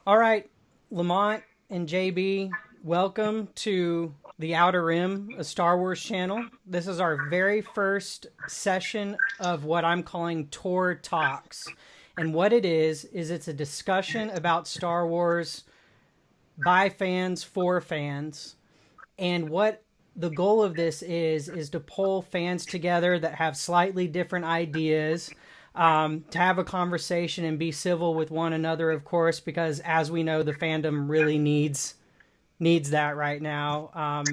All right, Lamont and JB, welcome to the Outer Rim, a Star Wars channel. This is our very first session of what I'm calling TOR Talks. And what it is it's a discussion about Star Wars by fans for fans. And what the goal of this is to pull fans together that have slightly different ideas, to have a conversation and be civil with one another, of course, because as we know, the fandom really needs that right now.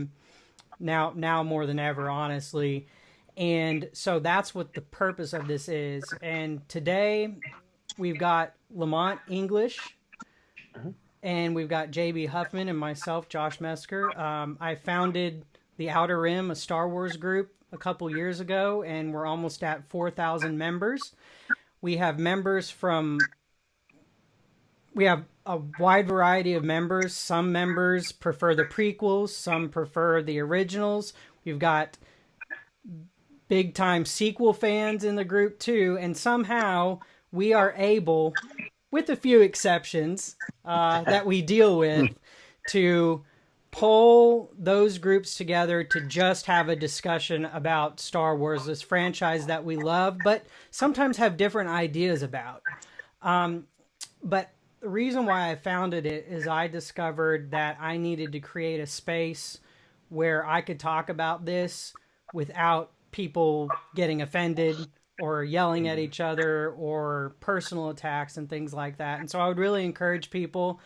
Now more than ever, honestly. And so that's what the purpose of this is. And today we've got Lamont English and we've got J.B. Huffman and myself, Josh Mesker. I founded the Outer Rim, a Star Wars group, a couple years ago, and we're almost at 4,000 members. We have a wide variety of members. Some members prefer the prequels, some prefer the originals. We've got big time sequel fans in the group too, and somehow we are able, with a few exceptions that we deal with, to pull those groups together to just have a discussion about Star Wars, this franchise that we love, but sometimes have different ideas about. But the reason why I founded it is I discovered that I needed to create a space where I could talk about this without people getting offended or yelling at each other or personal attacks and things like that. And so I would really encourage people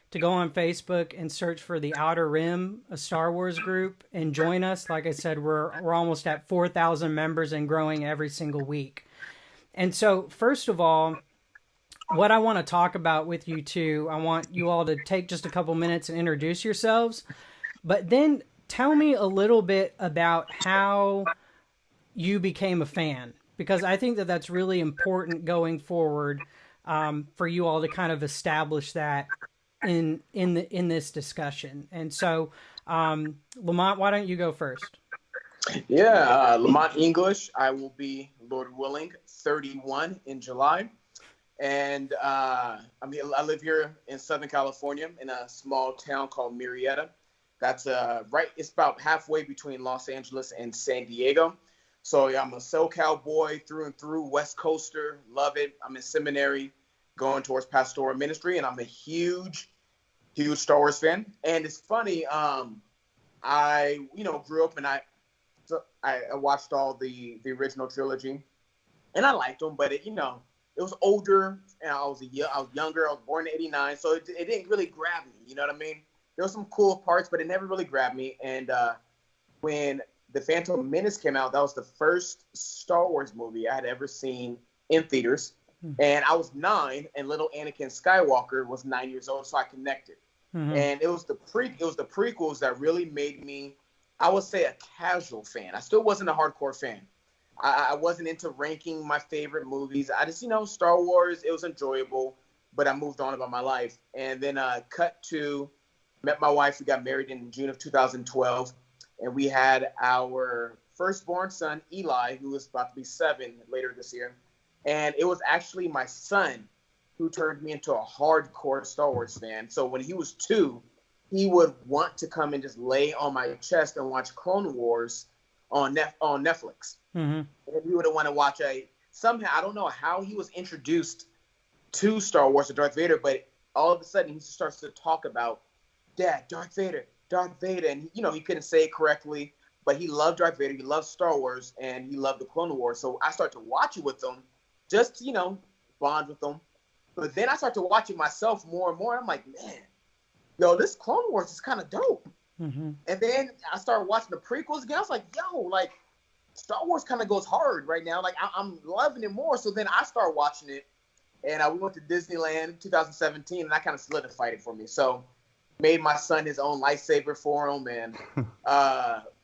to go on Facebook and search for the Outer Rim, a Star Wars group, and join us. Like I said, we're almost at 4,000 members and growing every single week. And so, first of all, what I want to talk about with you two, I want you all to take just a couple minutes and introduce yourselves, but then tell me a little bit about how you became a fan, because I think that that's really important going forward, for you all to kind of establish that in this discussion. And so, Lamont, why don't you go first? Yeah, Lamont English. I will be, Lord willing, 31 in July. And I live here in Southern California in a small town called Murrieta. That's it's about halfway between Los Angeles and San Diego. So yeah, I'm a SoCal boy through and through, West Coaster, love it. I'm in seminary going towards pastoral ministry, and I'm a huge Star Wars fan. And it's funny, I grew up and I watched all the original trilogy, and I liked them, but it was older, and I was younger. I was born in '89, so it didn't really grab me. You know what I mean? There were some cool parts, but it never really grabbed me. And when The Phantom Menace came out, that was the first Star Wars movie I had ever seen in theaters. And I was 9, and little Anakin Skywalker was 9 years old, so I connected. Mm-hmm. And it was the prequels that really made me, I would say, a casual fan. I still wasn't a hardcore fan. I wasn't into ranking my favorite movies. I just, Star Wars, it was enjoyable, but I moved on about my life. And then met my wife. We got married in June of 2012, and we had our firstborn son, Eli, who was about to be 7 later this year. And it was actually my son who turned me into a hardcore Star Wars fan. So when he was 2, he would want to come and just lay on my chest and watch Clone Wars on Netflix. Mm-hmm. And he would want to watch somehow, I don't know how he was introduced to Star Wars or Darth Vader, but all of a sudden he starts to talk about, Dad, Darth Vader. And, he couldn't say it correctly, but he loved Darth Vader. He loved Star Wars, and he loved the Clone Wars. So I started to watch it with him, just to, bond with them. But then I started to watch it myself more and more. I'm like, man, this Clone Wars is kind of dope. Mm-hmm. And then I started watching the prequels again. I was like, Star Wars kind of goes hard right now. Like, I'm loving it more. So then I started watching it, and we went to Disneyland in 2017, and that kind of solidified it for me. So made my son his own lightsaber for him, and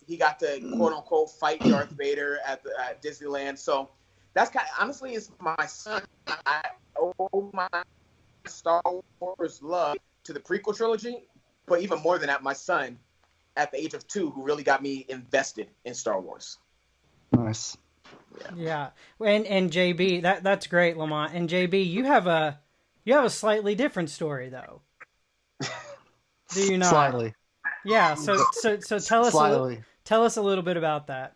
he got to, quote-unquote, fight Darth Vader at Disneyland. So that's honestly, it's my son. I owe my Star Wars love to the prequel trilogy, but even more than that, my son at the age of 2 who really got me invested in Star Wars. Nice. Yeah. And JB, that's great, Lamont. And JB, you have a slightly different story though. Do you not? Slightly. Yeah. So Slightly. tell us a little bit about that.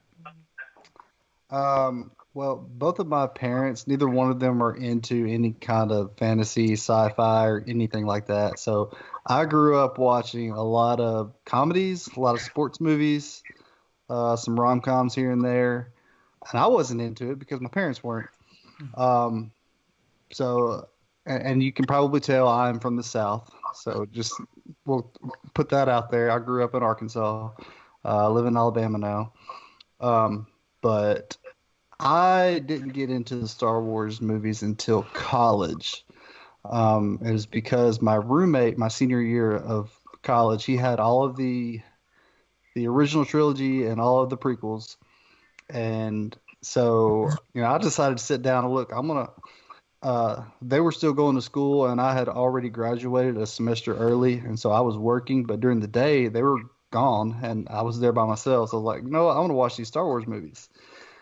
Well, both of my parents, neither one of them are into any kind of fantasy, sci-fi, or anything like that. So I grew up watching a lot of comedies, a lot of sports movies, some rom-coms here and there, and I wasn't into it because my parents weren't. Um, so, and you can probably tell I'm from the South. So just we'll put that out there. I grew up in Arkansas. I live in Alabama now. But I didn't get into the Star Wars movies until college. It was because my roommate, my senior year of college, he had all of the original trilogy and all of the prequels, and so I decided to sit down and look. I'm gonna. They were still going to school, and I had already graduated a semester early, and so I was working. But during the day, they were gone, and I was there by myself. So I was like, what? I want to watch these Star Wars movies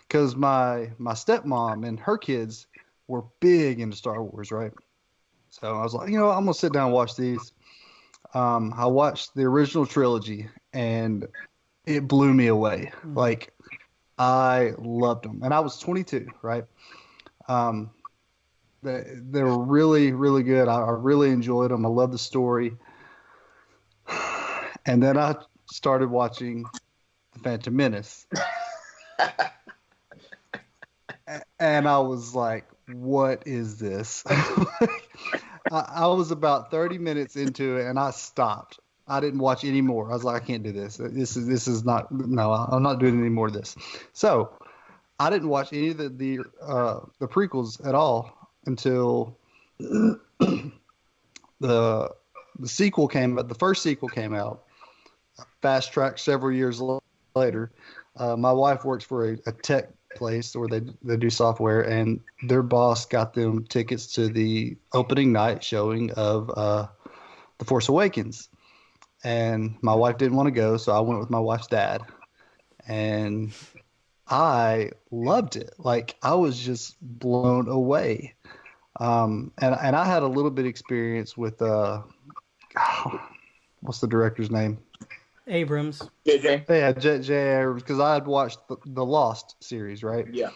because my stepmom and her kids were big into Star Wars, right? So I was like, I'm gonna sit down and watch these. I watched the original trilogy, and it blew me away. Like I loved them, and I was 22, right? Um, they were really, really good. I really enjoyed them. I love the story. And then I started watching The Phantom Menace. And I was like, what is this? I was about 30 minutes into it and I stopped. I didn't watch any more. I was like, I can't do this. This is not, no, I'm not doing any more of this. So I didn't watch any of the prequels at all until the sequel came out. The first sequel came out, fast tracked several years later. My wife works for a tech place where they do software, and their boss got them tickets to the opening night showing of The Force Awakens. And my wife didn't want to go, so I went with my wife's dad. And I loved it. Like I was just blown away. And I had a little bit of experience with what's the director's name? Abrams. JJ. Yeah, J.J. Abrams, because I had watched the Lost series, right? Yeah.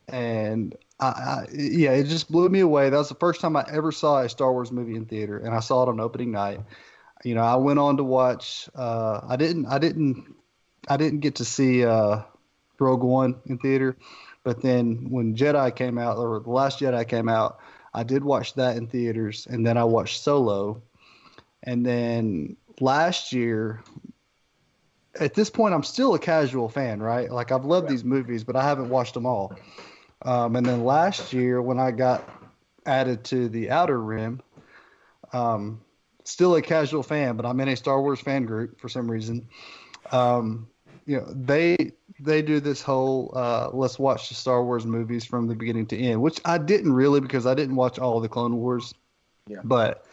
And yeah, it just blew me away. That was the first time I ever saw a Star Wars movie in theater, and I saw it on opening night. I went on to watch. I didn't get to see Rogue One in theater, but then when Jedi came out, or The Last Jedi came out, I did watch that in theaters, and then I watched Solo, and then last year. At this point, I'm still a casual fan, right? Like I've loved these movies, but I haven't watched them all. And then last year, when I got added to the Outer Rim, still a casual fan, but I'm in a Star Wars fan group for some reason. They do this whole let's watch the Star Wars movies from the beginning to end, which I didn't really because I didn't watch all of the Clone Wars. Yeah. But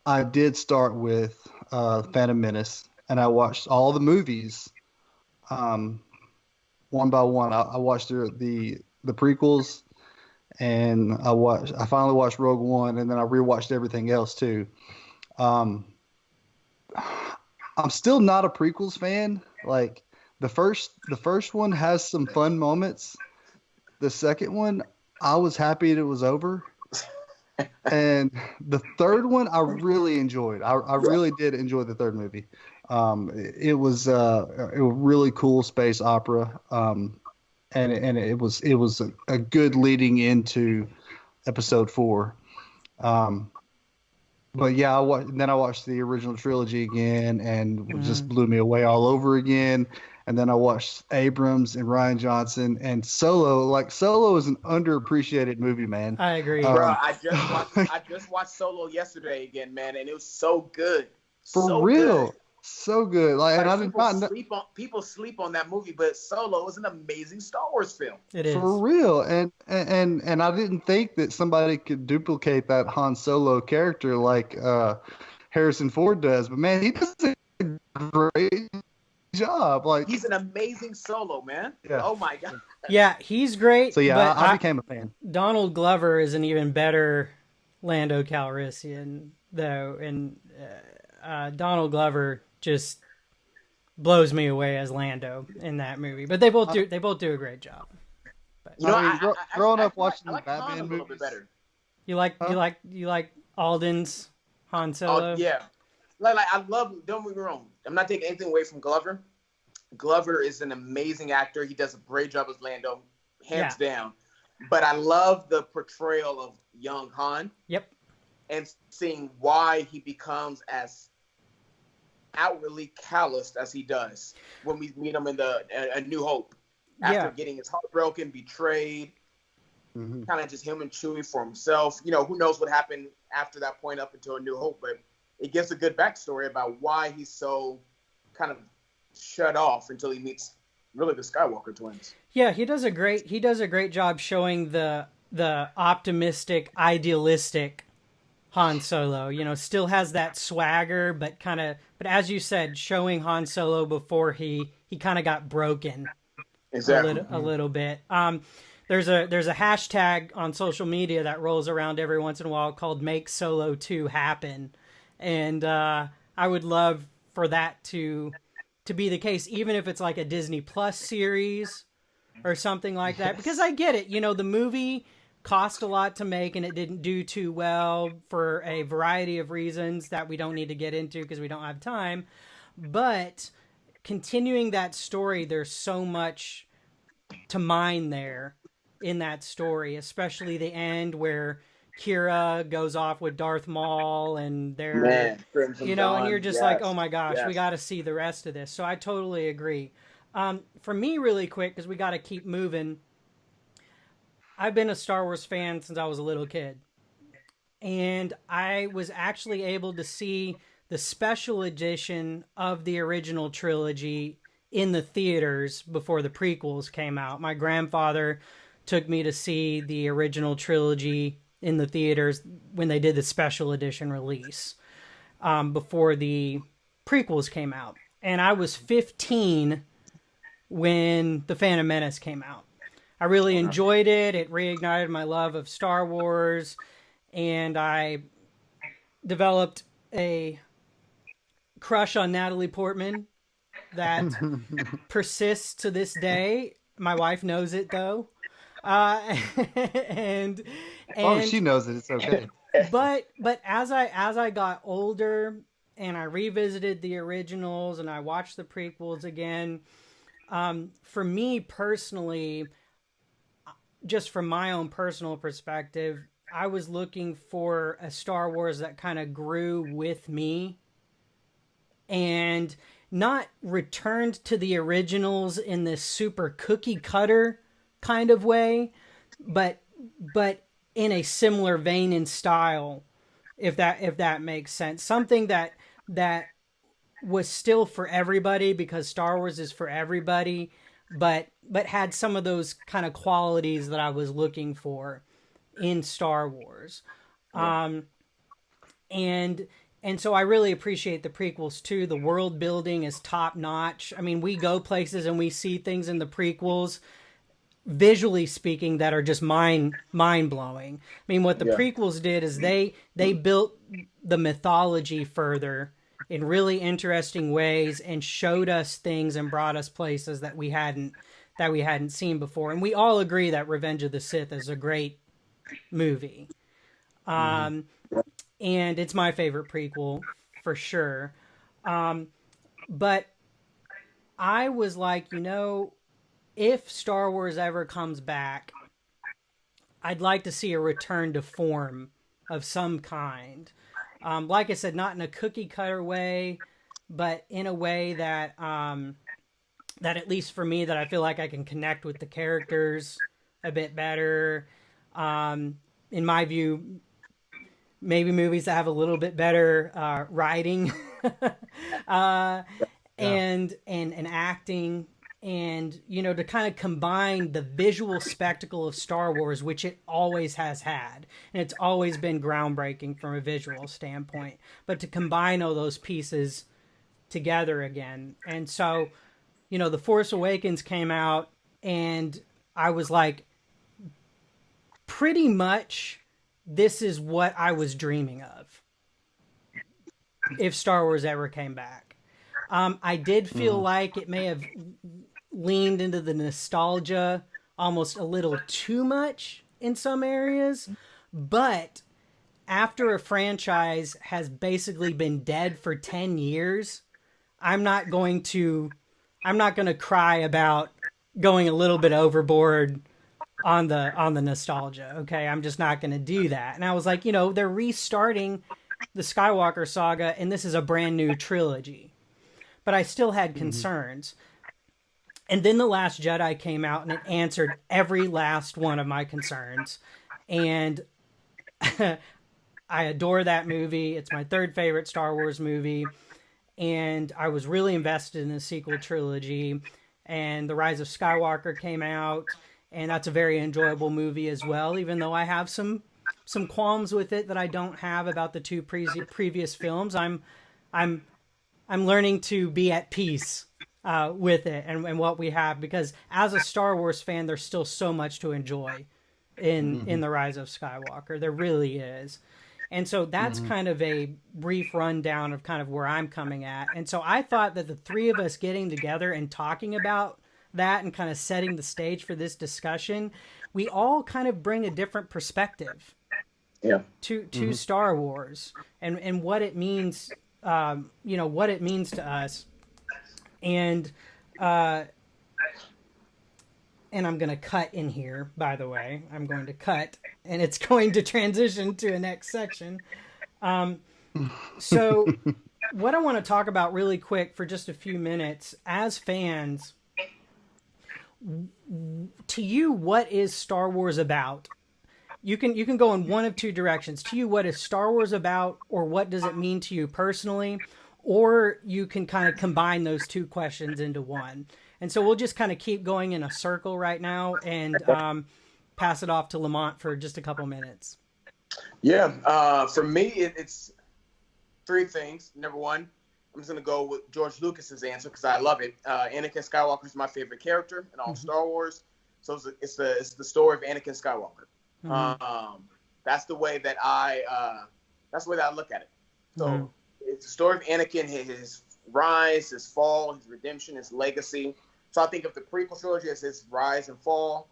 I did start with Phantom Menace, and I watched all the movies one by one. I watched the prequels, and I finally watched Rogue One, and then I rewatched everything else too. I'm still not a prequels fan. Like the first one has some fun moments. The second one, I was happy it was over. And the third one I really enjoyed. I really did enjoy the third movie. It was a really cool space opera. And it was a good leading into episode 4. But yeah, then I watched the original trilogy again, and it just blew me away all over again. And then I watched Abrams and Rian Johnson and Solo. Like Solo is an underappreciated movie, man. I agree. Bro, I just watched Solo yesterday again, man, and it was so good. For real. Good. So good. Like and I did not people sleep on that movie, but Solo is an amazing Star Wars film. It is. For real. And I didn't think that somebody could duplicate that Han Solo character like Harrison Ford does. But man, he does a great job. Like he's an amazing Solo, man. Yeah. Oh my god. Yeah, he's great. So yeah, I became a fan. Donald Glover is an even better Lando Calrissian, though, and Donald Glover just blows me away as Lando in that movie. But they both do a great job. But You know, I mean, growing up I watching like Han a Batman little bit movies. better. you like Huh? you like you like Alden's Han Oh Solo? yeah, like I love. Don't get me wrong. I'm not taking anything away from Glover. Glover is an amazing actor. He does a great job as Lando, Yeah. hands down. But I love the portrayal of young Han Yep. and seeing why he becomes as outwardly calloused as he does when we meet him in the A New Hope after Yeah. getting his heart broken, betrayed, Mhm. kind of just him and Chewie for himself. You know, who knows what happened after that point up until A New Hope, but it gives a good backstory about why he's so kind of shut off until he meets really the Skywalker twins. Yeah, he does a great job showing the optimistic, idealistic Han Solo. Still has that swagger, but as you said, showing Han Solo before he kind of got broken a Exactly. little a little bit. There's a hashtag on social media that rolls around every once in a while called "Make Solo 2 Happen," and I would love for that to be the case, even if it's like a Disney Plus series or something like that. Because I get it, the movie cost a lot to make and it didn't do too well for a variety of reasons that we don't need to get into because we don't have time. But continuing that story, there's so much to mine there in that story, especially the end where Kira goes off with Darth Maul and they're, Man, Crimson and you're Dawn. just like, oh Yes. my gosh, we Yes. got to see the rest of this. So I totally agree. For me, really quick, because we got to keep moving, I've been a Star Wars fan since I was a little kid. And I was actually able to see the special edition of the original trilogy in the theaters before the prequels came out. My grandfather took me to see the original trilogy in the theaters when they did the special edition release before the prequels came out. And I was 15 when The Phantom Menace came out. I really Okay. enjoyed it. It reignited my love of Star Wars, and I developed a crush on Natalie Portman that persists to this day. My wife knows it though, uh, and As long as and she knows it, it's okay. but as I got older and I revisited the originals and I watched the prequels again, for me personally, just from my own personal perspective, I was looking for a Star Wars that kind of grew with me and not returned to the originals in this super cookie cutter kind of way, but but in a similar vein and style, if that makes sense. Something that was still for everybody because Star Wars is for everybody, but had some of those kind of qualities that I was looking for in Star Wars. Yeah. And and so I really appreciate the prequels too. The world building is top notch. I mean, we go places and we see things in the prequels, visually speaking, that are just mind blowing. I mean, what the Yeah. prequels did is they built the mythology further in really interesting ways and showed us things and brought us places that we hadn't seen before. And we all agree that Revenge of the Sith is a great movie. Mhm. Um, and it's my favorite prequel for sure. Um, but I was like, if Star Wars ever comes back, I'd like to see a return to form of some kind. Like I said, not in a cookie cutter way, but in a way that at least for me, that I feel like I can connect with the characters a bit better. In my view, maybe movies that have a little bit better writing uh, Yeah. and acting, and to kind of combine the visual spectacle of Star Wars, which it always has had, and it's always been groundbreaking from a visual standpoint, but to combine all those pieces together again. And so, The Force Awakens came out, and I was like, pretty much this is what I was dreaming of. if Star Wars ever came back. I did feel like it may have leaned into the nostalgia almost a little too much in some areas, but after a franchise has basically been dead for 10 years, I'm not going to cry about going a little bit overboard on the nostalgia. Okay, I'm just not going to do that. And I was like, they're restarting the Skywalker saga, and this is a brand new trilogy. But I still had concerns. And then The Last Jedi came out, and it answered every last one of my concerns. And I adore that movie. It's my third favorite Star Wars movie. And I was really invested in the sequel trilogy. And The Rise of Skywalker came out, and that's a very enjoyable movie as well, even though I have some qualms with it that I don't have about the two previous films. I'm learning to be at peace with it and what we have, because as a Star Wars fan, there's still so much to enjoy in The Rise of Skywalker. There really is. And so that's kind of a brief rundown of kind of where I'm coming at. And so I thought that the three of us getting together and talking about that and kind of setting the stage for this discussion, we all kind of bring a different perspective to Star Wars and what it means, what it means to us. And I'm going to cut in here, by the way. I'm going to cut, and it's going to transition to a next section. So what I want to talk about really quick for just a few minutes, as fans, to you, what is Star Wars about? You can go in one of two directions. To you, what is Star Wars about, or what does it mean to you personally? Or you can kind of combine those two questions into one. And so we'll just kind of keep going in a circle right now and pass it off to Lamont for just a couple minutes. Yeah, for me, it's three things. Number one, I'm just going to go with George Lucas's answer because I love it. Anakin Skywalker is my favorite character in all Star Wars. So it's the story of Anakin Skywalker. That's the way that I look at it. So it's the story of Anakin, his rise, his fall, his redemption, his legacy. So I think of the prequel trilogy as his rise and fall,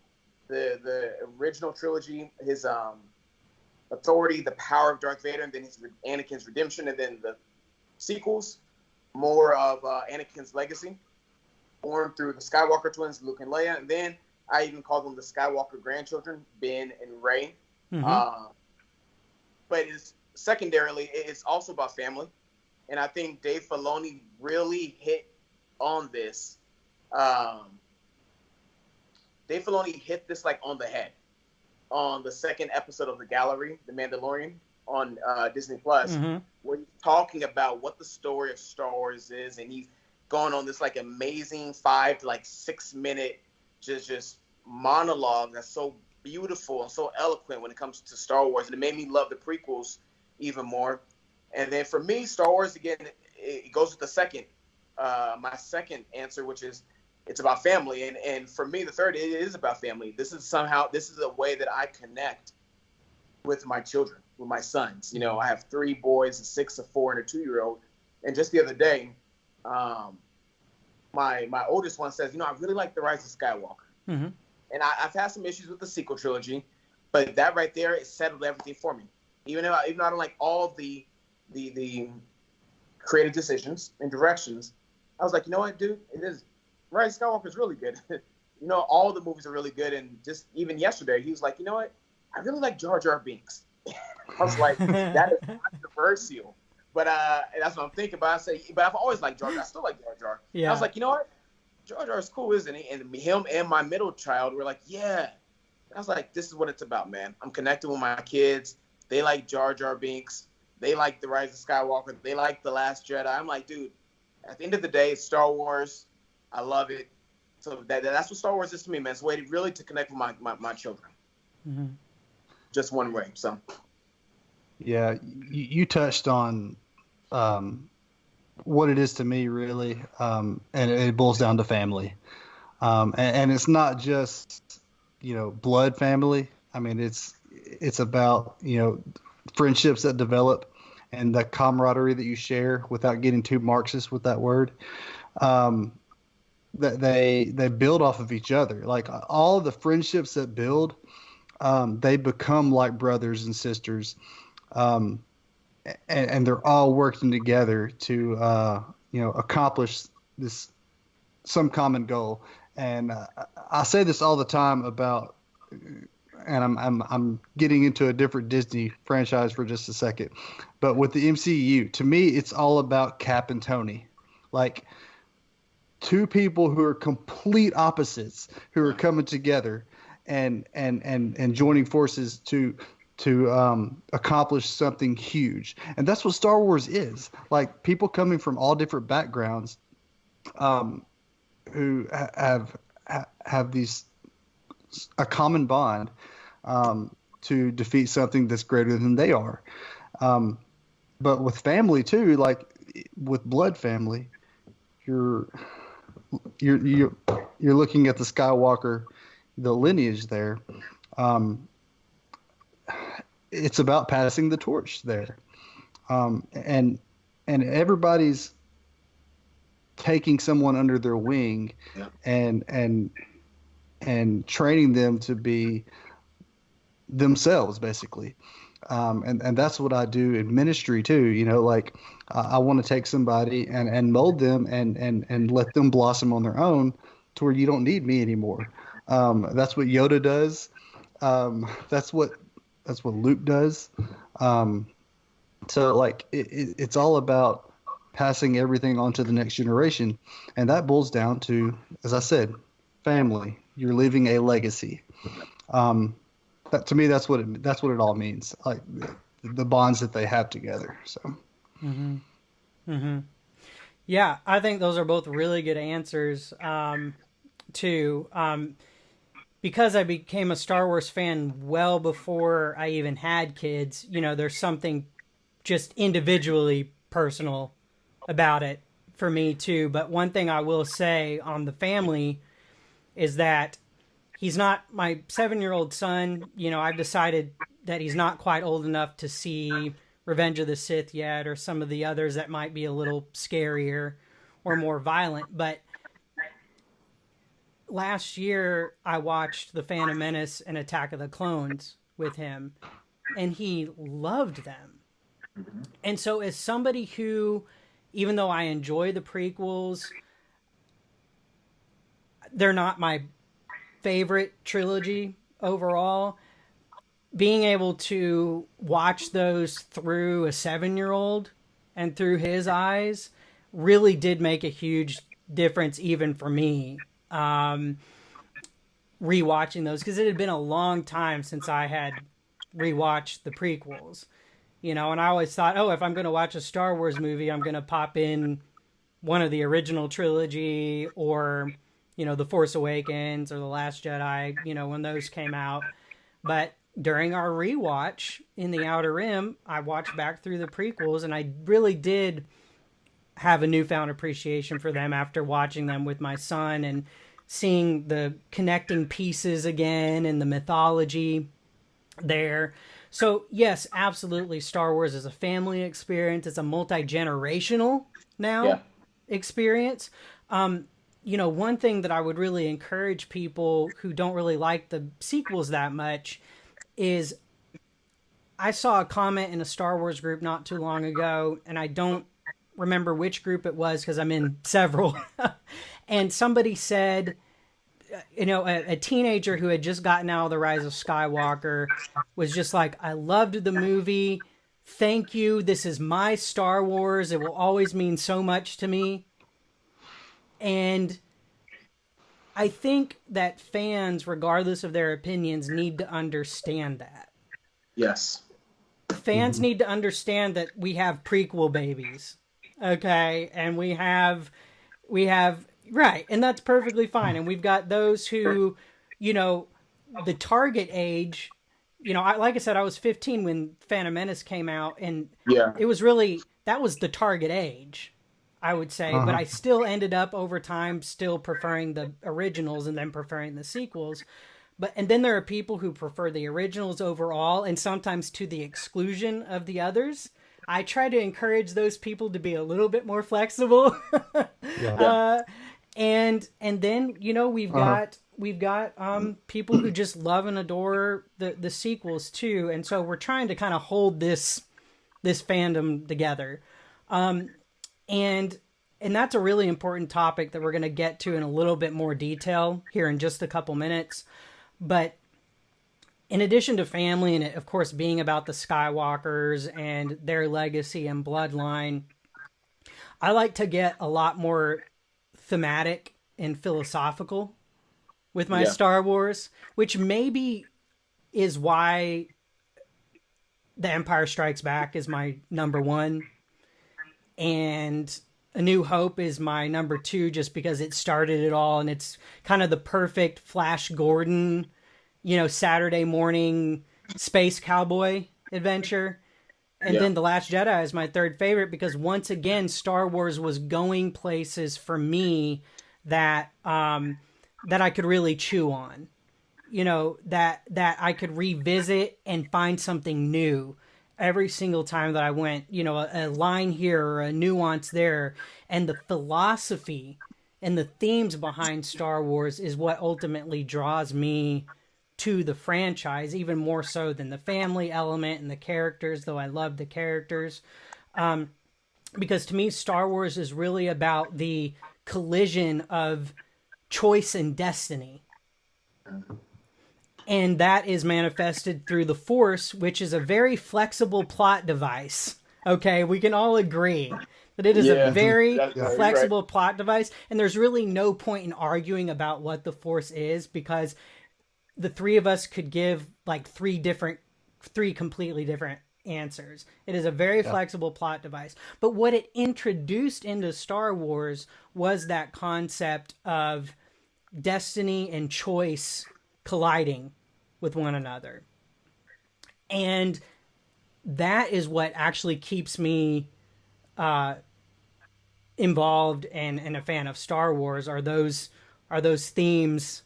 the original trilogy, his authority, the power of Darth Vader, and then Anakin's redemption, and then the sequels, more of Anakin's legacy, born through the Skywalker twins, Luke and Leia, and then I even call them the Skywalker grandchildren, Ben and Rey. But secondarily, it's also about family. And I think Dave Filoni really hit on this. Dave Filoni hit this like on the head on the second episode of The Gallery, The Mandalorian, on Disney Plus, where he's talking about what the story of Star Wars is, and he's going on this like amazing 5 to like 6 minute just monologue that's so beautiful and so eloquent when it comes to Star Wars, and it made me love the prequels even more. And then for me, Star Wars, again, it goes with the second, my second answer, which is it's about family. And for me, the third, it is about family. This is a way that I connect with my children, with my sons. I have 3 boys, a 6, a 4, and a 2-year-old. And just the other day, my oldest one says, I really like The Rise of Skywalker. And I've had some issues with the sequel trilogy, but that right there, it settled everything for me. Even though I don't like all the creative decisions and directions, I was like, you know what, dude, it is. Rise of Skywalker is really good. All the movies are really good. And just even yesterday, he was like, you know what, I really like Jar Jar Binks. I was like, that is controversial. But that's what I'm thinking about. But I've always liked Jar Jar. I still like Jar Jar. Yeah. I was like, you know what, Jar Jar is cool, isn't he? And him and my middle child were like, yeah. I was like, this is what it's about, man. I'm connecting with my kids. They like Jar Jar Binks. They like The Rise of Skywalker. They like The Last Jedi. I'm like, dude, at the end of the day, it's Star Wars. I love it. So that's what Star Wars is to me, man. It's a way to connect with my children. Just one way. So. Yeah, you touched on what it is to me, really, and it boils down to family. And it's not just, blood family. I mean, it's about, friendships that develop and the camaraderie that you share without getting too Marxist with that word. Um, that they build off of each other. Like all of the friendships that build, they become like brothers and sisters, um, and they're all working together to accomplish this some common goal. And I say this all the time about, and I'm getting into a different Disney franchise for just a second, but with the MCU, to me, it's all about Cap and Tony, like two people who are complete opposites who are coming together and joining forces to accomplish something huge. And that's what Star Wars is. Like people coming from all different backgrounds, um, who have these a common bond, to defeat something that's greater than they are. Um, but with family too, like with blood family, you're you're you're you're looking at the Skywalker, the lineage there. Um, it's about passing the torch there, and everybody's taking someone under their wing, Yeah. and training them to be themselves, basically. And that's what I do in ministry too. Like I want to take somebody and mold them and let them blossom on their own to where you don't need me anymore. That's what Yoda does. That's what Luke does. Um, so like it's all about passing everything on to the next generation, and that boils down to, as I said, family. You're leaving a legacy. That to me, that's what it all means. Like the bonds that they have together. So. Mm-hmm. Mm-hmm. Yeah, I think those are both really good answers. Too. Because I became a Star Wars fan well before I even had kids. There's something just individually personal about it for me too. But one thing I will say on the family is that he's not my 7-year-old son. I've decided that he's not quite old enough to see Revenge of the Sith yet, or some of the others that might be a little scarier or more violent. But last year I watched The Phantom Menace and Attack of the Clones with him, and he loved them. And so as somebody who, even though I enjoy the prequels, they're not my favorite trilogy overall, being able to watch those through a 7-year-old and through his eyes really did make a huge difference even for me, rewatching those, because it had been a long time since I had rewatched the prequels. And I always thought, oh, if I'm going to watch a Star Wars movie, I'm going to pop in one of the original trilogy, or The Force Awakens or The Last Jedi, when those came out. But during our rewatch in the Outer Rim, I watched back through the prequels, and I really did have a newfound appreciation for them after watching them with my son and seeing the connecting pieces again and the mythology there. So yes, absolutely, Star Wars is a family experience. It's a multi-generational now experience. One thing that I would really encourage people who don't really like the sequels that much is, I saw a comment in a Star Wars group not too long ago, and I don't remember which group it was because I'm in several. And somebody said, a teenager who had just gotten out of The Rise of Skywalker was just like, I loved the movie. Thank you. This is my Star Wars. It will always mean so much to me. And I think that fans, regardless of their opinions, need to understand that. Yes. Fans need to understand that we have prequel babies. Okay? And we have right, and that's perfectly fine. And we've got those who, the target age, like I said, I was 15 when Phantom Menace came out, and it was really, that was the target age, I would say. But I still ended up over time still preferring the originals and then preferring the sequels. And then there are people who prefer the originals overall, and sometimes to the exclusion of the others. I try to encourage those people to be a little bit more flexible. Yeah. And then, you know, we've got people who just love and adore the sequels too, and so we're trying to kind of hold this fandom together. And that's a really important topic that we're going to get to in a little bit more detail here in just a couple minutes. But in addition to family and, of course, being about the Skywalkers and their legacy and bloodline, I like to get a lot more thematic and philosophical with my Star Wars, which maybe is why The Empire Strikes Back is my number one, and A New Hope is my number two, just because it started it all, and it's kind of the perfect Flash Gordon, you know, Saturday morning space cowboy adventure. And then The Last Jedi is my third favorite, because once again, Star Wars was going places for me that that I could really chew on. You know, that I could revisit and find something new every single time that I went. You know, a line here or a nuance there. And the philosophy and the themes behind Star Wars is what ultimately draws me to the franchise, even more so than the family element and the characters, though I love the characters. Because to me, Star Wars is really about the collision of choice and destiny. And that is manifested through the Force, which is a very flexible plot device. Okay, we can all agree that it is a very flexible plot device. And there's really no point in arguing about what the Force is, because the three of us could give like three completely different answers. It is a very flexible plot device. But what it introduced into Star Wars was that concept of destiny and choice colliding with one another. And that is what actually keeps me involved and a fan of Star Wars, are those themes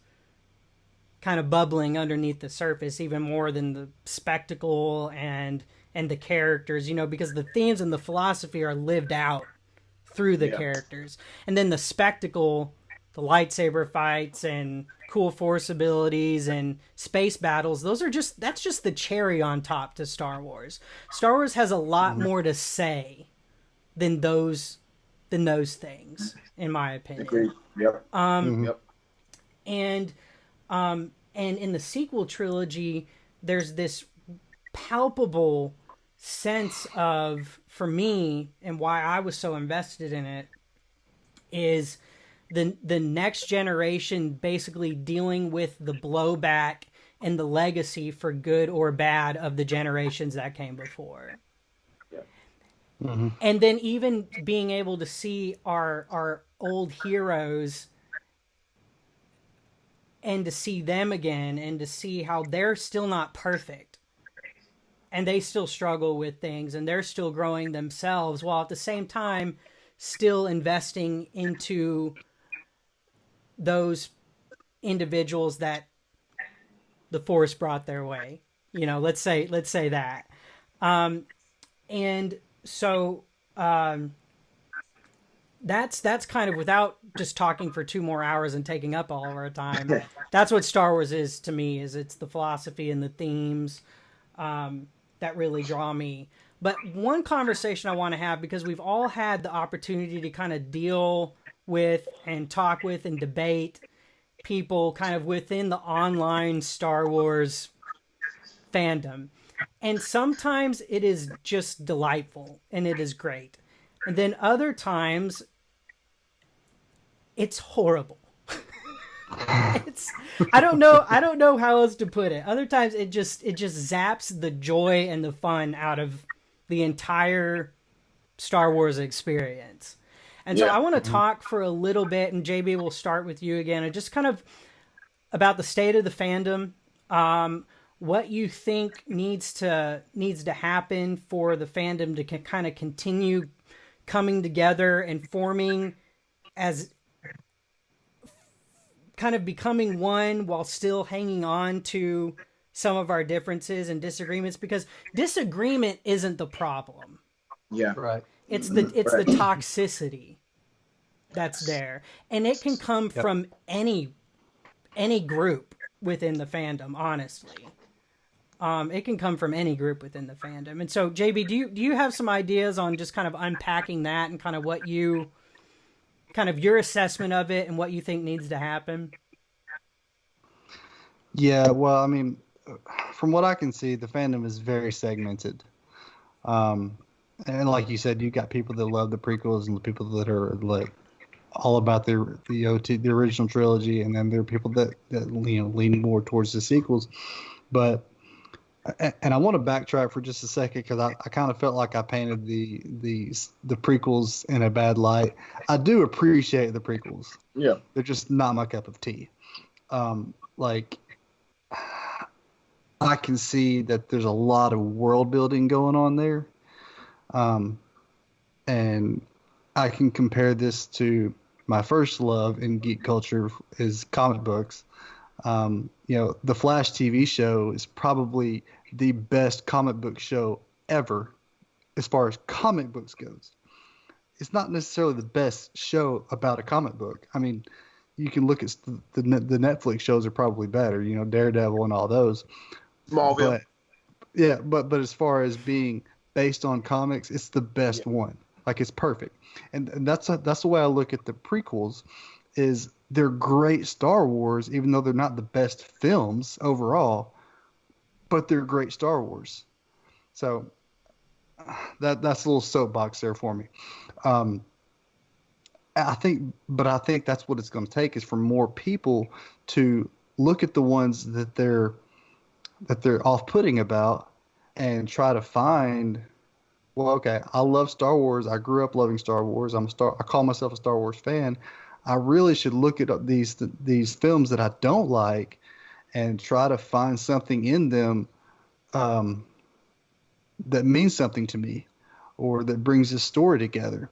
kind of bubbling underneath the surface, even more than the spectacle and the characters, you know, because the themes and the philosophy are lived out through the characters. And then the spectacle, the lightsaber fights and cool Force abilities and space battles, that's just the cherry on top to Star Wars. Star Wars has a lot more to say than those things, in my opinion. Agreed. And in the sequel trilogy, there's this palpable sense of, for me, and why I was so invested in it, is the next generation basically dealing with the blowback and the legacy, for good or bad, of the generations that came before. And then even being able to see our old heroes, and to see them again, and to see how they're still not perfect, and they still struggle with things, and they're still growing themselves, while at the same time still investing into those individuals that the Force brought their way. You know, let's say that. And so that's kind of, without just talking for 2 more hours and taking up all of our time, that's what Star Wars is to me. Is it's the philosophy and the themes that really draw me. But one conversation I want to have, because we've all had the opportunity to kind of deal with and talk with and debate people kind of within the online Star Wars fandom. And sometimes it is just delightful and it is great. And then other times it's horrible. I don't know how else to put it. Other times it just zaps the joy and the fun out of the entire Star Wars experience. And so I want to talk for a little bit, and JB, will start with you again, and just kind of about the state of the fandom, what you think needs to happen for the fandom to kind of continue coming together and forming as kind of becoming one, while still hanging on to some of our differences and disagreements, because disagreement isn't the problem. Yeah. Right. It's the toxicity that's there, and it can come Yep. from any group within the fandom. Honestly, it can come from any group within the fandom. And so, JB, do you have some ideas on just kind of unpacking that and kind of what you kind of your assessment of it and what you think needs to happen? Yeah, well, I mean, from what I can see, the fandom is very segmented. Um, and like you said, you got people that love the prequels and the people that are like all about the original trilogy, and then there are people that lean more towards the sequels. But and I want to backtrack for just a second because I kind of felt like I painted the prequels in a bad light. I do appreciate the prequels. Yeah. They're just not my cup of tea. Like I can see that there's a lot of world building going on there. Um, and I can compare this to my first love in geek culture is comic books. The Flash TV show is probably the best comic book show ever as far as comic books goes. It's not necessarily the best show about a comic book. I mean, you can look at the Netflix shows are probably better, Daredevil and all those. Smallville. But yeah, but as far as being based on comics, it's the best one. Like it's perfect, and that's the way I look at the prequels. Is they're great Star Wars, even though they're not the best films overall, but they're great Star Wars. So that's a little soapbox there for me. Um, I think that's what it's going to take is for more people to look at the ones that they're off-putting about and try to find. Well, okay, I love Star Wars. I grew up loving Star Wars. I call myself a Star Wars fan. I really should look at these films that I don't like and try to find something in them um, that means something to me or that brings this story together.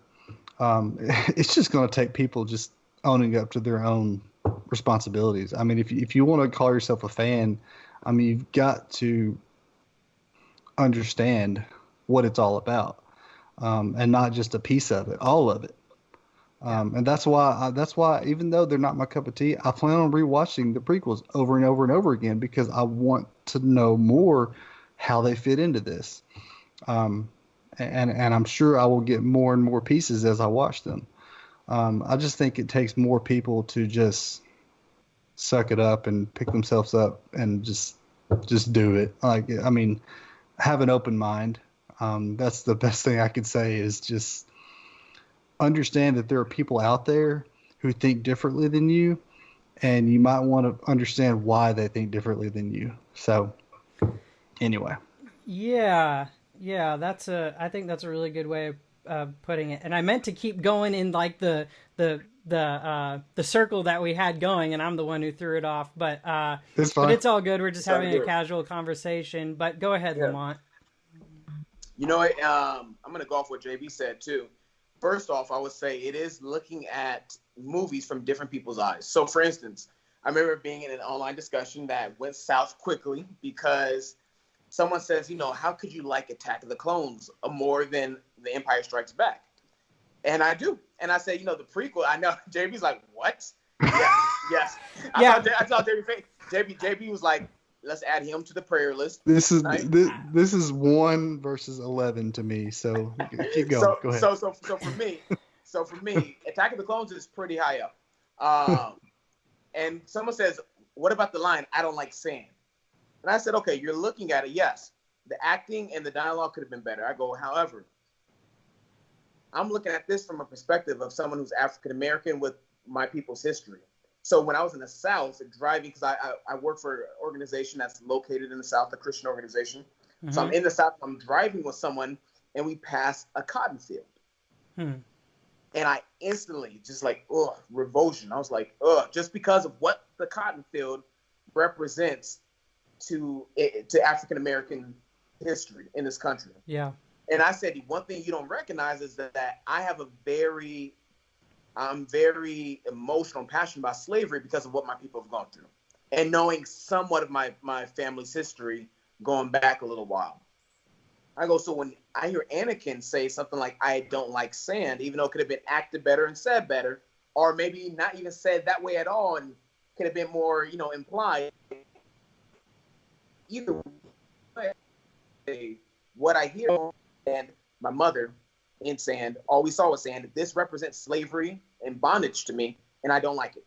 It's just going to take people just owning up to their own responsibilities. I mean, if you want to call yourself a fan, I mean, you've got to understand what it's all about, and not just a piece of it, all of it. And that's why even though they're not my cup of tea, I plan on rewatching the prequels over and over and over again because I want to know more how they fit into this. And I'm sure I will get more and more pieces as I watch them. I just think it takes more people to just suck it up and pick themselves up and just do it. Like, I mean, have an open mind. That's the best thing I could say is just understand that there are people out there who think differently than you, and you might want to understand why they think differently than you. So, anyway. Yeah, yeah, I think that's a really good way of putting it. And I meant to keep going in like the circle that we had going, and I'm the one who threw it off. It's But fine. it's all good. We're just having a Good. casual conversation. But go ahead, Yeah. Lamont. You know what? I'm going to go off what JB said too. First off, I would say it is looking at movies from different people's eyes. So, for instance, I remember being in an online discussion that went south quickly because someone says, how could you like Attack of the Clones more than The Empire Strikes Back? And I do. And I say, the prequel, I know. JB's like, what? Yeah, yes. I saw JB face. JB was like, let's add him to the prayer list. This is right? this is 1 versus 11 to me. So keep going. Go ahead. So for me, Attack of the Clones is pretty high up. And someone says, "What about the line? I don't like sand." And I said, "Okay, you're looking at it. Yes, the acting and the dialogue could have been better." I go, however, I'm looking at this from a perspective of someone who's African American with my people's history. So when I was in the South driving, because I work for an organization that's located in the South, a Christian organization. Mm-hmm. So I'm in the South, I'm driving with someone, and we pass a cotton field. And I instantly just like, revulsion. I was like, just because of what the cotton field represents to African American history in this country. Yeah. And I said, one thing you don't recognize is that I'm very emotional and passionate about slavery because of what my people have gone through. And knowing somewhat of my family's history going back a little while. I go, so when I hear Anakin say something like, I don't like sand, even though it could have been acted better and said better, or maybe not even said that way at all and could have been more, implied. Either way, what I hear, and my mother in sand, all we saw was sand. This represents slavery and bondage to me, and I don't like it.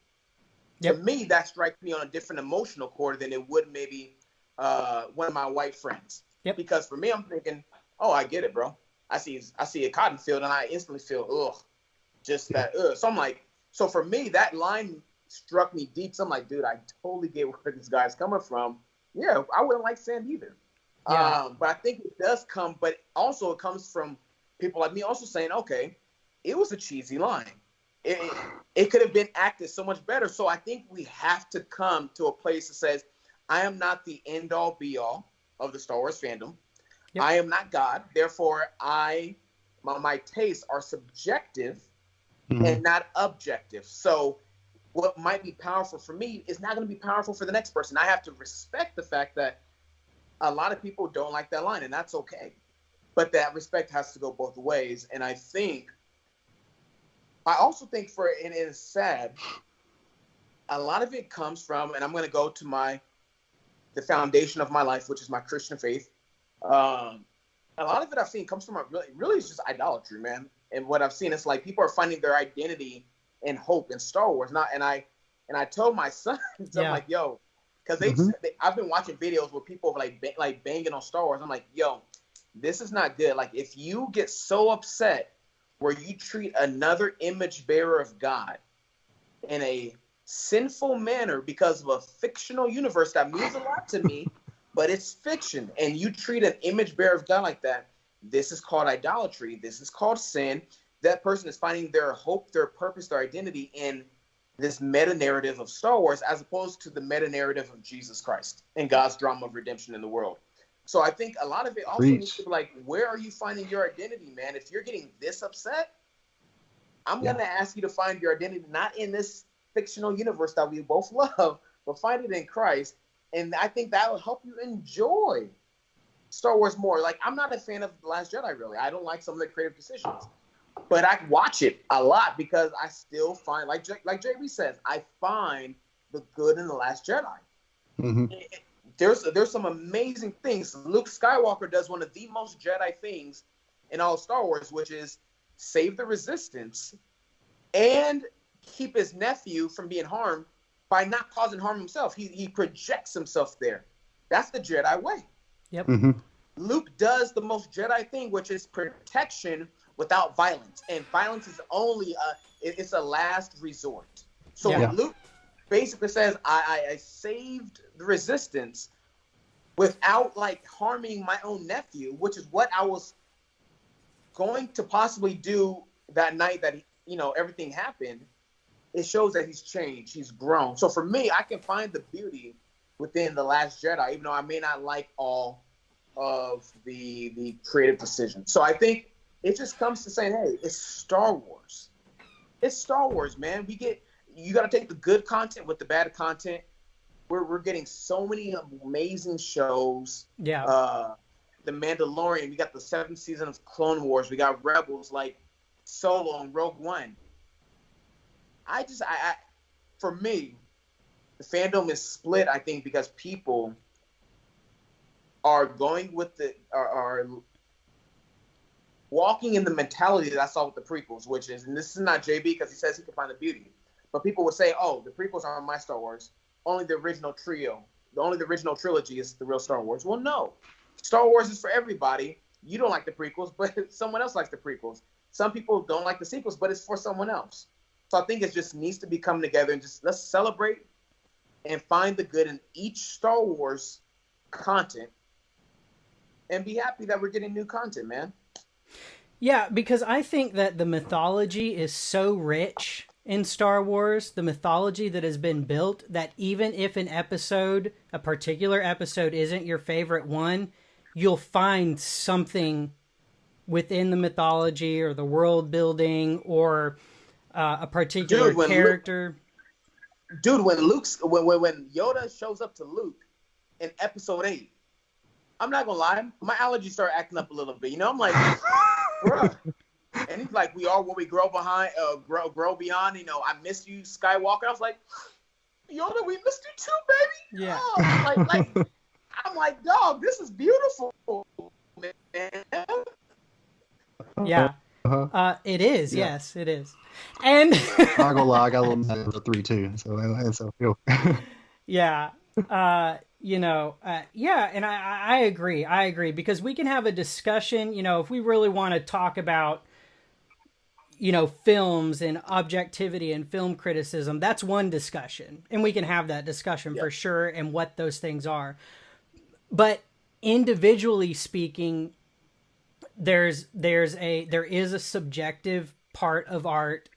Yep. To me, that strikes me on a different emotional chord than it would maybe one of my white friends. Yep. Because for me, I'm thinking, oh, I get it, bro. I see a cotton field, and I instantly feel, ugh, just that, ugh. So I'm like, so for me, that line struck me deep. So I'm like, dude, I totally get where this guy's coming from. Yeah, I wouldn't like sand either. Yeah. But I think it does come, but also it comes from people like me also saying, okay, it was a cheesy line. It could have been acted so much better. So I think we have to come to a place that says, I am not the end all be all of the Star Wars fandom. Yep. I am not God. Therefore, my tastes are subjective and not objective. So what might be powerful for me is not going to be powerful for the next person. I have to respect the fact that a lot of people don't like that line, and that's okay. But that respect has to go both ways. And I also think and it is sad, a lot of it comes from, and I'm going to go to the foundation of my life, which is my Christian faith. A lot of it I've seen comes from really it's just idolatry, man. And what I've seen is like people are finding their identity and hope in Star Wars. And I told my son, I'm like, yo, because I've been watching videos where people are like banging on Star Wars. I'm like, yo, this is not good. Like if you get so upset where you treat another image bearer of God in a sinful manner because of a fictional universe that means a lot to me, but it's fiction, and you treat an image bearer of God like that, this is called idolatry. This is called sin. That person is finding their hope, their purpose, their identity in this meta-narrative of Star Wars as opposed to the meta-narrative of Jesus Christ and God's drama of redemption in the world. So I think a lot of it also needs to be like, where are you finding your identity, man? If you're getting this upset, I'm going to ask you to find your identity not in this fictional universe that we both love, but find it in Christ. And I think that will help you enjoy Star Wars more. Like, I'm not a fan of The Last Jedi, really. I don't like some of the creative decisions. But I watch it a lot because I still find, like J.B. says, I find the good in The Last Jedi. There's some amazing things. Luke Skywalker does one of the most Jedi things in all Star Wars, which is save the Resistance and keep his nephew from being harmed by not causing harm himself. He projects himself there. That's the Jedi way. Yep. Luke does the most Jedi thing, which is protection without violence. And violence is only it's a last resort. So Luke basically says, I saved the Resistance without like harming my own nephew, which is what I was going to possibly do that night that everything happened. It shows that he's changed, he's grown. So for me, I can find the beauty within The Last Jedi, even though I may not like all of the creative decisions. So I think it just comes to saying, hey, it's Star Wars. It's Star Wars, man. You got to take the good content with the bad content. We're getting so many amazing shows. Yeah. The Mandalorian. We got the 7th season of Clone Wars. We got Rebels, like Solo and Rogue One. For me, the fandom is split, I think, because people are going with are walking in the mentality that I saw with the prequels, which is, and this is not JB because he says he can find the beauty, but people would say, oh, the prequels aren't my Star Wars. Only the original trilogy is the real Star Wars. Well, no. Star Wars is for everybody. You don't like the prequels, but someone else likes the prequels. Some people don't like the sequels, but it's for someone else. So I think it just needs to be coming together and just let's celebrate and find the good in each Star Wars content and be happy that we're getting new content, man. Yeah, because I think that the mythology is so rich in Star Wars, the mythology that has been built, that even if a particular episode isn't your favorite one, you'll find something within the mythology or the world building or a particular character. When Yoda shows up to Luke in episode 8, I'm not gonna lie, my allergies start acting up a little bit. You know, I'm like, bro. And he's like, we are what we grow behind, grow beyond. You know, I miss you, Skywalker. I was like, Yoda, we missed you too, baby. Yeah. Oh, I'm like, dog, this is beautiful, man. Yeah. It is. Yeah. Yes, it is. And Not gonna lie, I got a little mad at the 3-2. So yeah. Yeah, and I agree. I agree, because we can have a discussion, if we really want to talk about, films and objectivity and film criticism, that's one discussion. And we can have that discussion for sure, and what those things are. But individually speaking, there is a subjective part of art,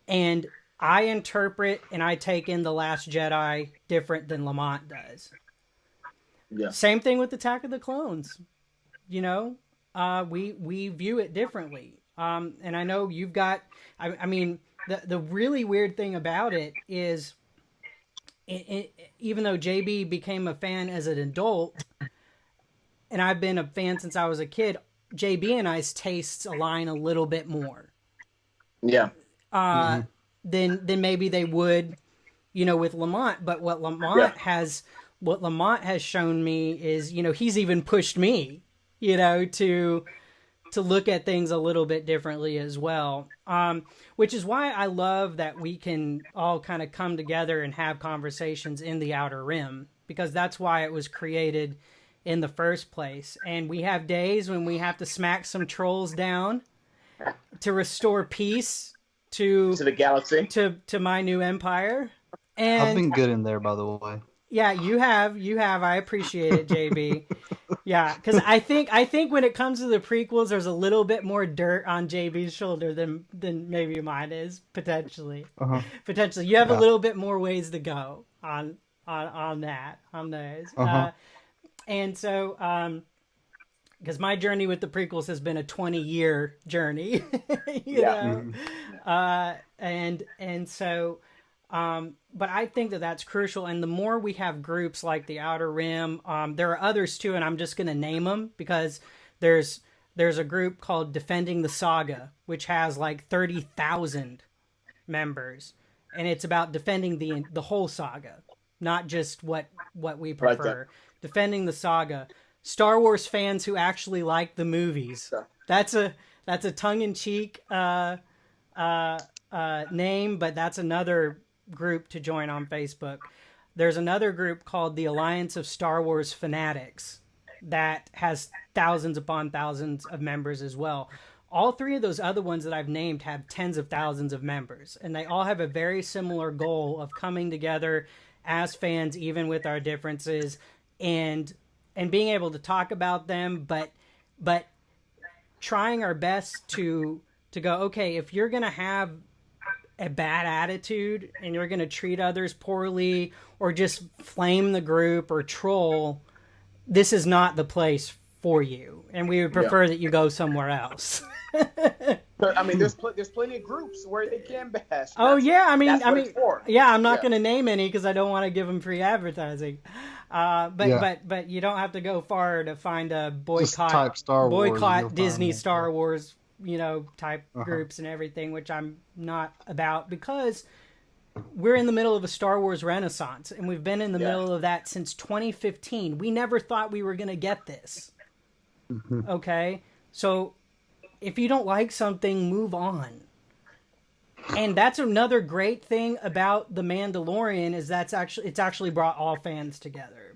and I interpret and I take in The Last Jedi different than Lamont does. Yeah. Same thing with Attack of the Clones. We view it differently. And I know you've got, I mean, the really weird thing about it is, even though JB became a fan as an adult, and I've been a fan since I was a kid, JB and I's tastes align a little bit more. Yeah. Than maybe they would, with Lamont. But what Lamont has shown me is, he's even pushed me, to look at things a little bit differently as well. Which is why I love that we can all kind of come together and have conversations in the Outer Rim, because that's why it was created in the first place. And we have days when we have to smack some trolls down to restore peace to the galaxy, to my new empire. And I've been good in there, by the way. Yeah, you have. I appreciate it, JB. Yeah, because I think when it comes to the prequels, there's a little bit more dirt on JB's shoulder than maybe mine is, potentially. Potentially, you have a little bit more ways to go on those. And so, because my journey with the prequels has been a 20-year journey, you know, and so. But I think that that's crucial. And the more we have groups like the Outer Rim, there are others too, and I'm just going to name them, because there's a group called Defending the Saga, which has like 30,000 members, and it's about defending the whole saga, not just what we prefer. Right. Defending the Saga. Star Wars fans who actually like the movies. That's a tongue-in-cheek name, but that's another group to join on Facebook. There's another group called the Alliance of Star Wars Fanatics that has thousands upon thousands of members as well. All three of those other ones that I've named have tens of thousands of members, and they all have a very similar goal of coming together as fans, even with our differences, and being able to talk about them, but trying our best to go, okay, if you're going to have a bad attitude and you're going to treat others poorly or just flame the group or troll, this is not the place for you, and we would prefer that you go somewhere else. But I mean, there's plenty of groups where they can bash. Oh yeah, I mean, yeah, I'm not Yeah. going to name any because I don't want to give them free advertising. But you don't have to go far to find a boycott Disney Star Wars, type groups and everything, which I'm not about, because we're in the middle of a Star Wars renaissance, and we've been in the middle of that since 2015. We never thought we were going to get this. Okay? So if you don't like something, move on. And that's another great thing about The Mandalorian, is it's actually brought all fans together.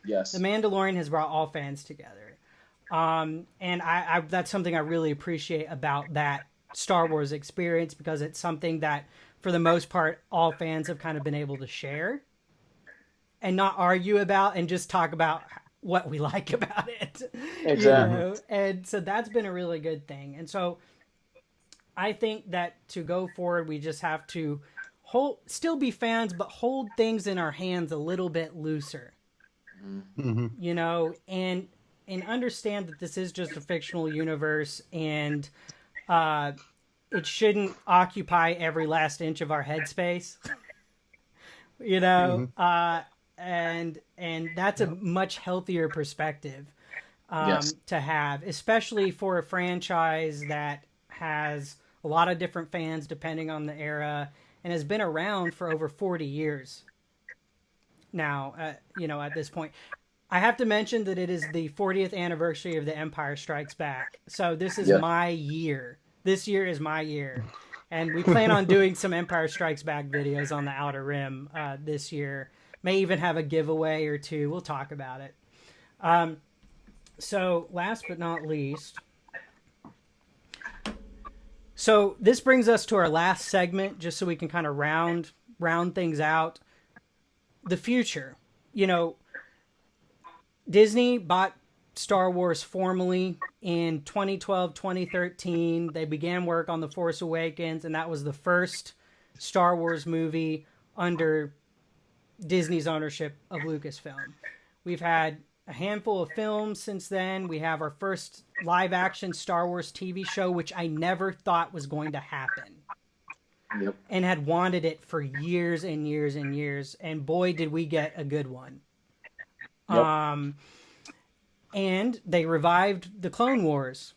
Yes. The Mandalorian has brought all fans together. And I that's something I really appreciate about that Star Wars experience, because it's something that, for the most part, all fans have kind of been able to share and not argue about, and just talk about what we like about it. Exactly. And so that's been a really good thing. And so I think that to go forward, we just have to still be fans, but hold things in our hands a little bit looser. And understand that this is just a fictional universe, and it shouldn't occupy every last inch of our headspace. And that's a much healthier perspective. Yes. to have, especially for a franchise that has a lot of different fans depending on the era and has been around for over 40 years now, at this point. I have to mention that it is the 40th anniversary of The Empire Strikes Back. So this is Yeah. my year. This year is my year. And we plan on doing some Empire Strikes Back videos on the Outer Rim this year. May even have a giveaway or two. We'll talk about it. So last but not least, so this brings us to our last segment, just so we can kind of round things out. The future. Disney bought Star Wars formally in 2012, 2013. They began work on The Force Awakens, and that was the first Star Wars movie under Disney's ownership of Lucasfilm. We've had a handful of films since then. We have our first live-action Star Wars TV show, which I never thought was going to happen. Yep. And had wanted it for years and years and years. And boy, did we get a good one. Yep. And they revived the Clone Wars,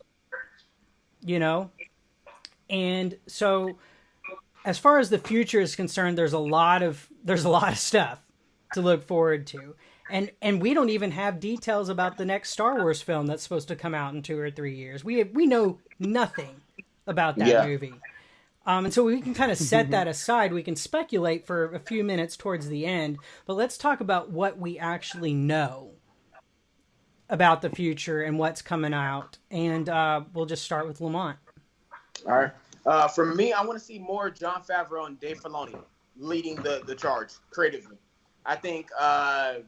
and so as far as the future is concerned, there's a lot of stuff to look forward to, and we don't even have details about the next Star Wars film that's supposed to come out in 2 or 3 years. We know nothing about that movie. And so we can kind of set that aside. We can speculate for a few minutes towards the end, but let's talk about what we actually know about the future and what's coming out. And we'll just start with Lamont. All right. For me, I want to see more Jon Favreau and Dave Filoni leading the charge creatively. I think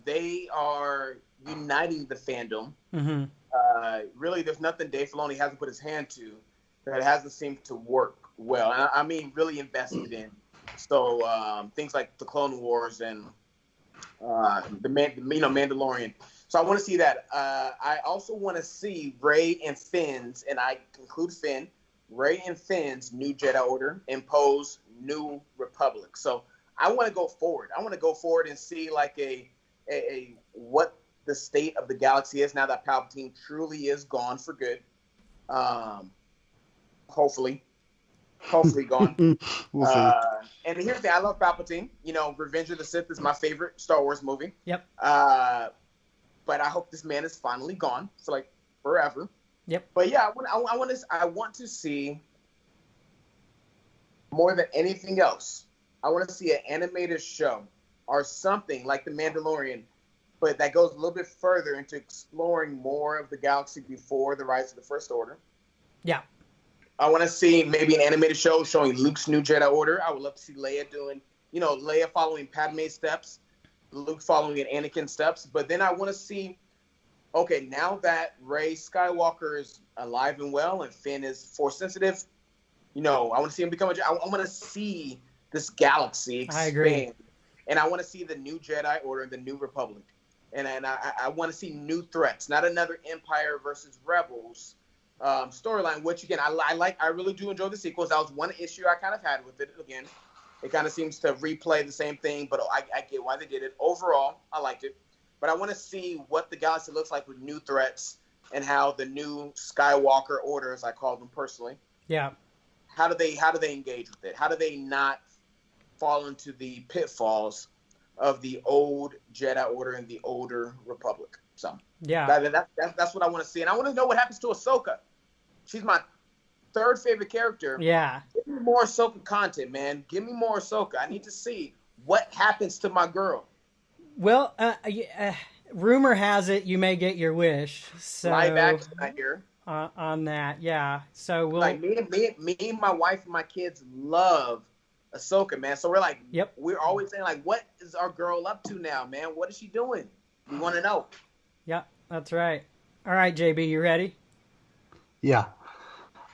they are uniting the fandom. Mm-hmm. Really, there's nothing Dave Filoni hasn't put his hand to that hasn't seemed to work well. And I mean, really invested in. So things like the Clone Wars and the Mandalorian. So I want to see that. I also want to see Rey and Finn's, and I conclude Finn, Rey and Finn's New Jedi Order impose New Republic. So I want to go forward. I want to go forward and see like a what the state of the galaxy is now that Palpatine truly is gone for good. Hopefully gone. We'll see. And here's the thing: I love Palpatine. Revenge of the Sith is my favorite Star Wars movie. Yep. But I hope this man is finally gone for like forever. Yep. But yeah, I want to see more than anything else. I want to see an animated show or something like The Mandalorian, but that goes a little bit further into exploring more of the galaxy before the Rise of the First Order. Yeah. I want to see maybe an animated show showing Luke's New Jedi Order. I would love to see Leia doing, Leia following Padme's steps, Luke following in Anakin's steps. But then I want to see, okay, now that Rey Skywalker is alive and well and Finn is Force sensitive, I want to see him become I want to see this galaxy expand. I agree. And I want to see the New Jedi Order and the New Republic. And I want to see new threats, not another Empire versus Rebels storyline, which again, I really do enjoy the sequels. That was one issue I kind of had with it. Again, it kind of seems to replay the same thing, but I get why they did it. Overall, I liked it. But I want to see what the galaxy looks like with new threats and how the new Skywalker Order, as I call them personally, Yeah. how do they engage with it? How do they not fall into the pitfalls of the old Jedi Order and the older Republic? So Yeah. that's what I want to see, and I want to know what happens to Ahsoka. She's my third favorite character. Yeah. Give me more Ahsoka content, man. Give me more Ahsoka. I need to see what happens to my girl. Well, rumor has it you may get your wish. So Live action, I hear. On that, yeah. So we'll Like me, my wife, and my kids love Ahsoka, man. So we're like, Yep. We're always saying like, what is our girl up to now, man? What is she doing? We want to know. Yeah, that's right. All right, JB, you ready? Yeah.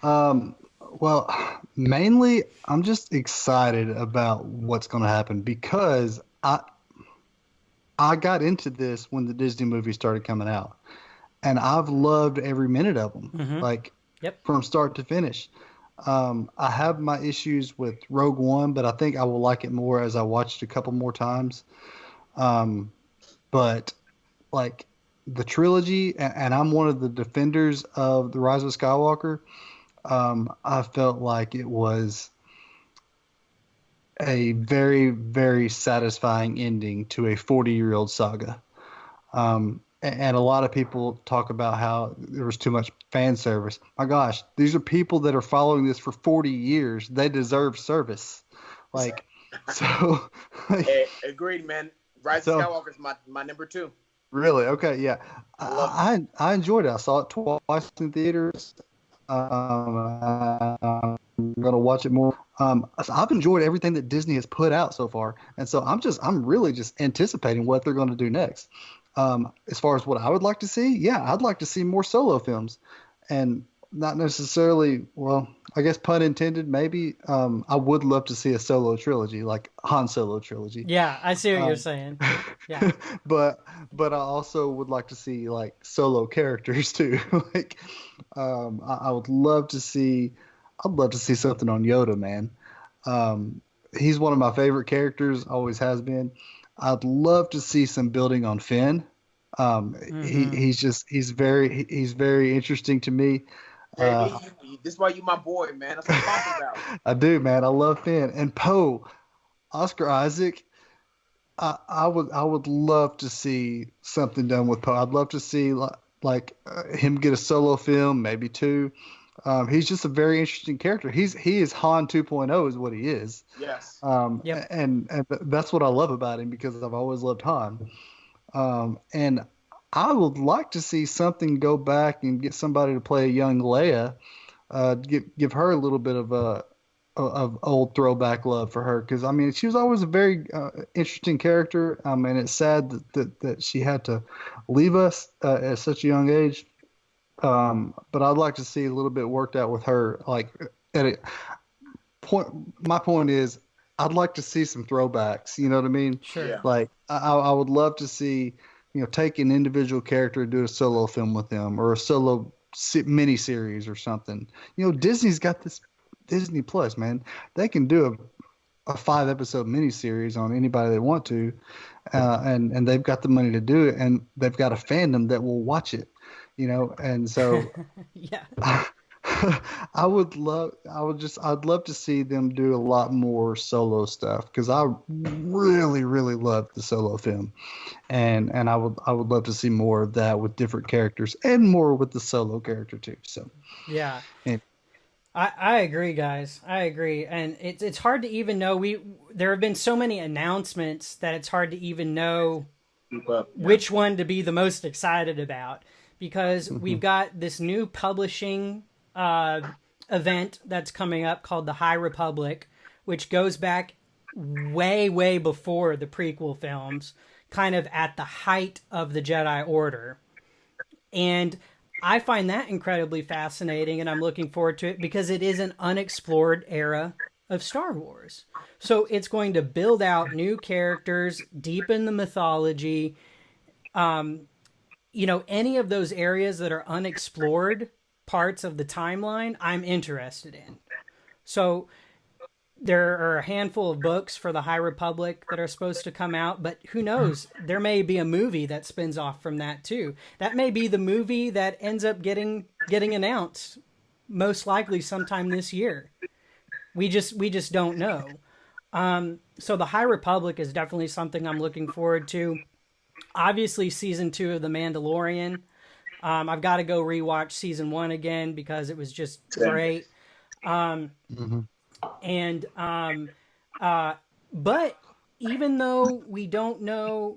Well, mainly I'm just excited about what's going to happen because I got into this when the Disney movies started coming out, and I've loved every minute of them, from start to finish. I have my issues with Rogue One, but I think I will like it more as I watched a couple more times. But like the trilogy, and I'm one of the defenders of the Rise of Skywalker. I felt like it was a very, very satisfying ending to a 40-year-old saga. And a lot of people talk about how there was too much fan service. My gosh, these are people that are following this for 40 years. They deserve service. Like, so, Hey, agreed, man. Rise of so Skywalker is my number two. really, okay, yeah. I love it. I enjoyed it. I saw it twice in theaters. I'm gonna watch it more. So I've enjoyed everything that Disney has put out so far, and so I'm really just anticipating what they're going to do next. As far as what I would like to see, yeah, I'd like to see more solo films, and not necessarily. Well, I guess pun intended, maybe. I would love to see a solo trilogy, like Han Solo trilogy. Yeah, I see what you're Um, saying. Yeah. but I also would like to see like solo characters too. Like, I would love to see. I'd love to see something on Yoda, man. He's one of my favorite characters, always has been. I'd love to see some building on Finn. Mm-hmm. He's very interesting to me. Uh, JB, this is why you my boy, man. That's what I'm talking about. I do, man. I love Finn and Poe, Oscar Isaac. I would love to see something done with Poe. I'd love to see him get a solo film, maybe two. He's just a very interesting character. He is Han 2.0 is what he is. Yes. Yep. And that's what I love about him because I've always loved Han. And I would like to see something go back and get somebody to play a young Leia, give her a little bit of old throwback love for her because I mean she was always a very interesting character. And it's sad that she had to leave us at such a young age. But I'd like to see a little bit worked out with her. Like at a point, my point is I'd like to see some throwbacks. You know what I mean? Sure. Yeah. Like I would love to see take an individual character and do a solo film with them or a solo mini series or something. Disney's got this Disney Plus, man. They can do a 5-episode miniseries on anybody they want to, and they've got the money to do it, and they've got a fandom that will watch it, And so Yeah. I'd love to see them do a lot more solo stuff because I really, really love the solo film, and I would love to see more of that with different characters and more with the solo character too. So Yeah. and I agree, guys. I agree, and it's hard to even know. There have been so many announcements that it's hard to even know Keep up. Yeah. which one to be the most excited about because we've mhm. got this new publishing event that's coming up called the High Republic, which goes back way, way before the prequel films, kind of at the height of the Jedi Order. And I find that incredibly fascinating, and I'm looking forward to it because it is an unexplored era of Star Wars. So it's going to build out new characters, deepen the mythology. Any of those areas that are unexplored parts of the timeline, I'm interested in. So there are a handful of books for the High Republic that are supposed to come out, but who knows? There may be a movie that spins off from that too. That may be the movie that ends up getting announced, most likely sometime this year. We just don't know. So the High Republic is definitely something I'm looking forward to. Obviously, season 2 of The Mandalorian. I've got to go rewatch season 1 again because it was just great. Mhm. And but even though we don't know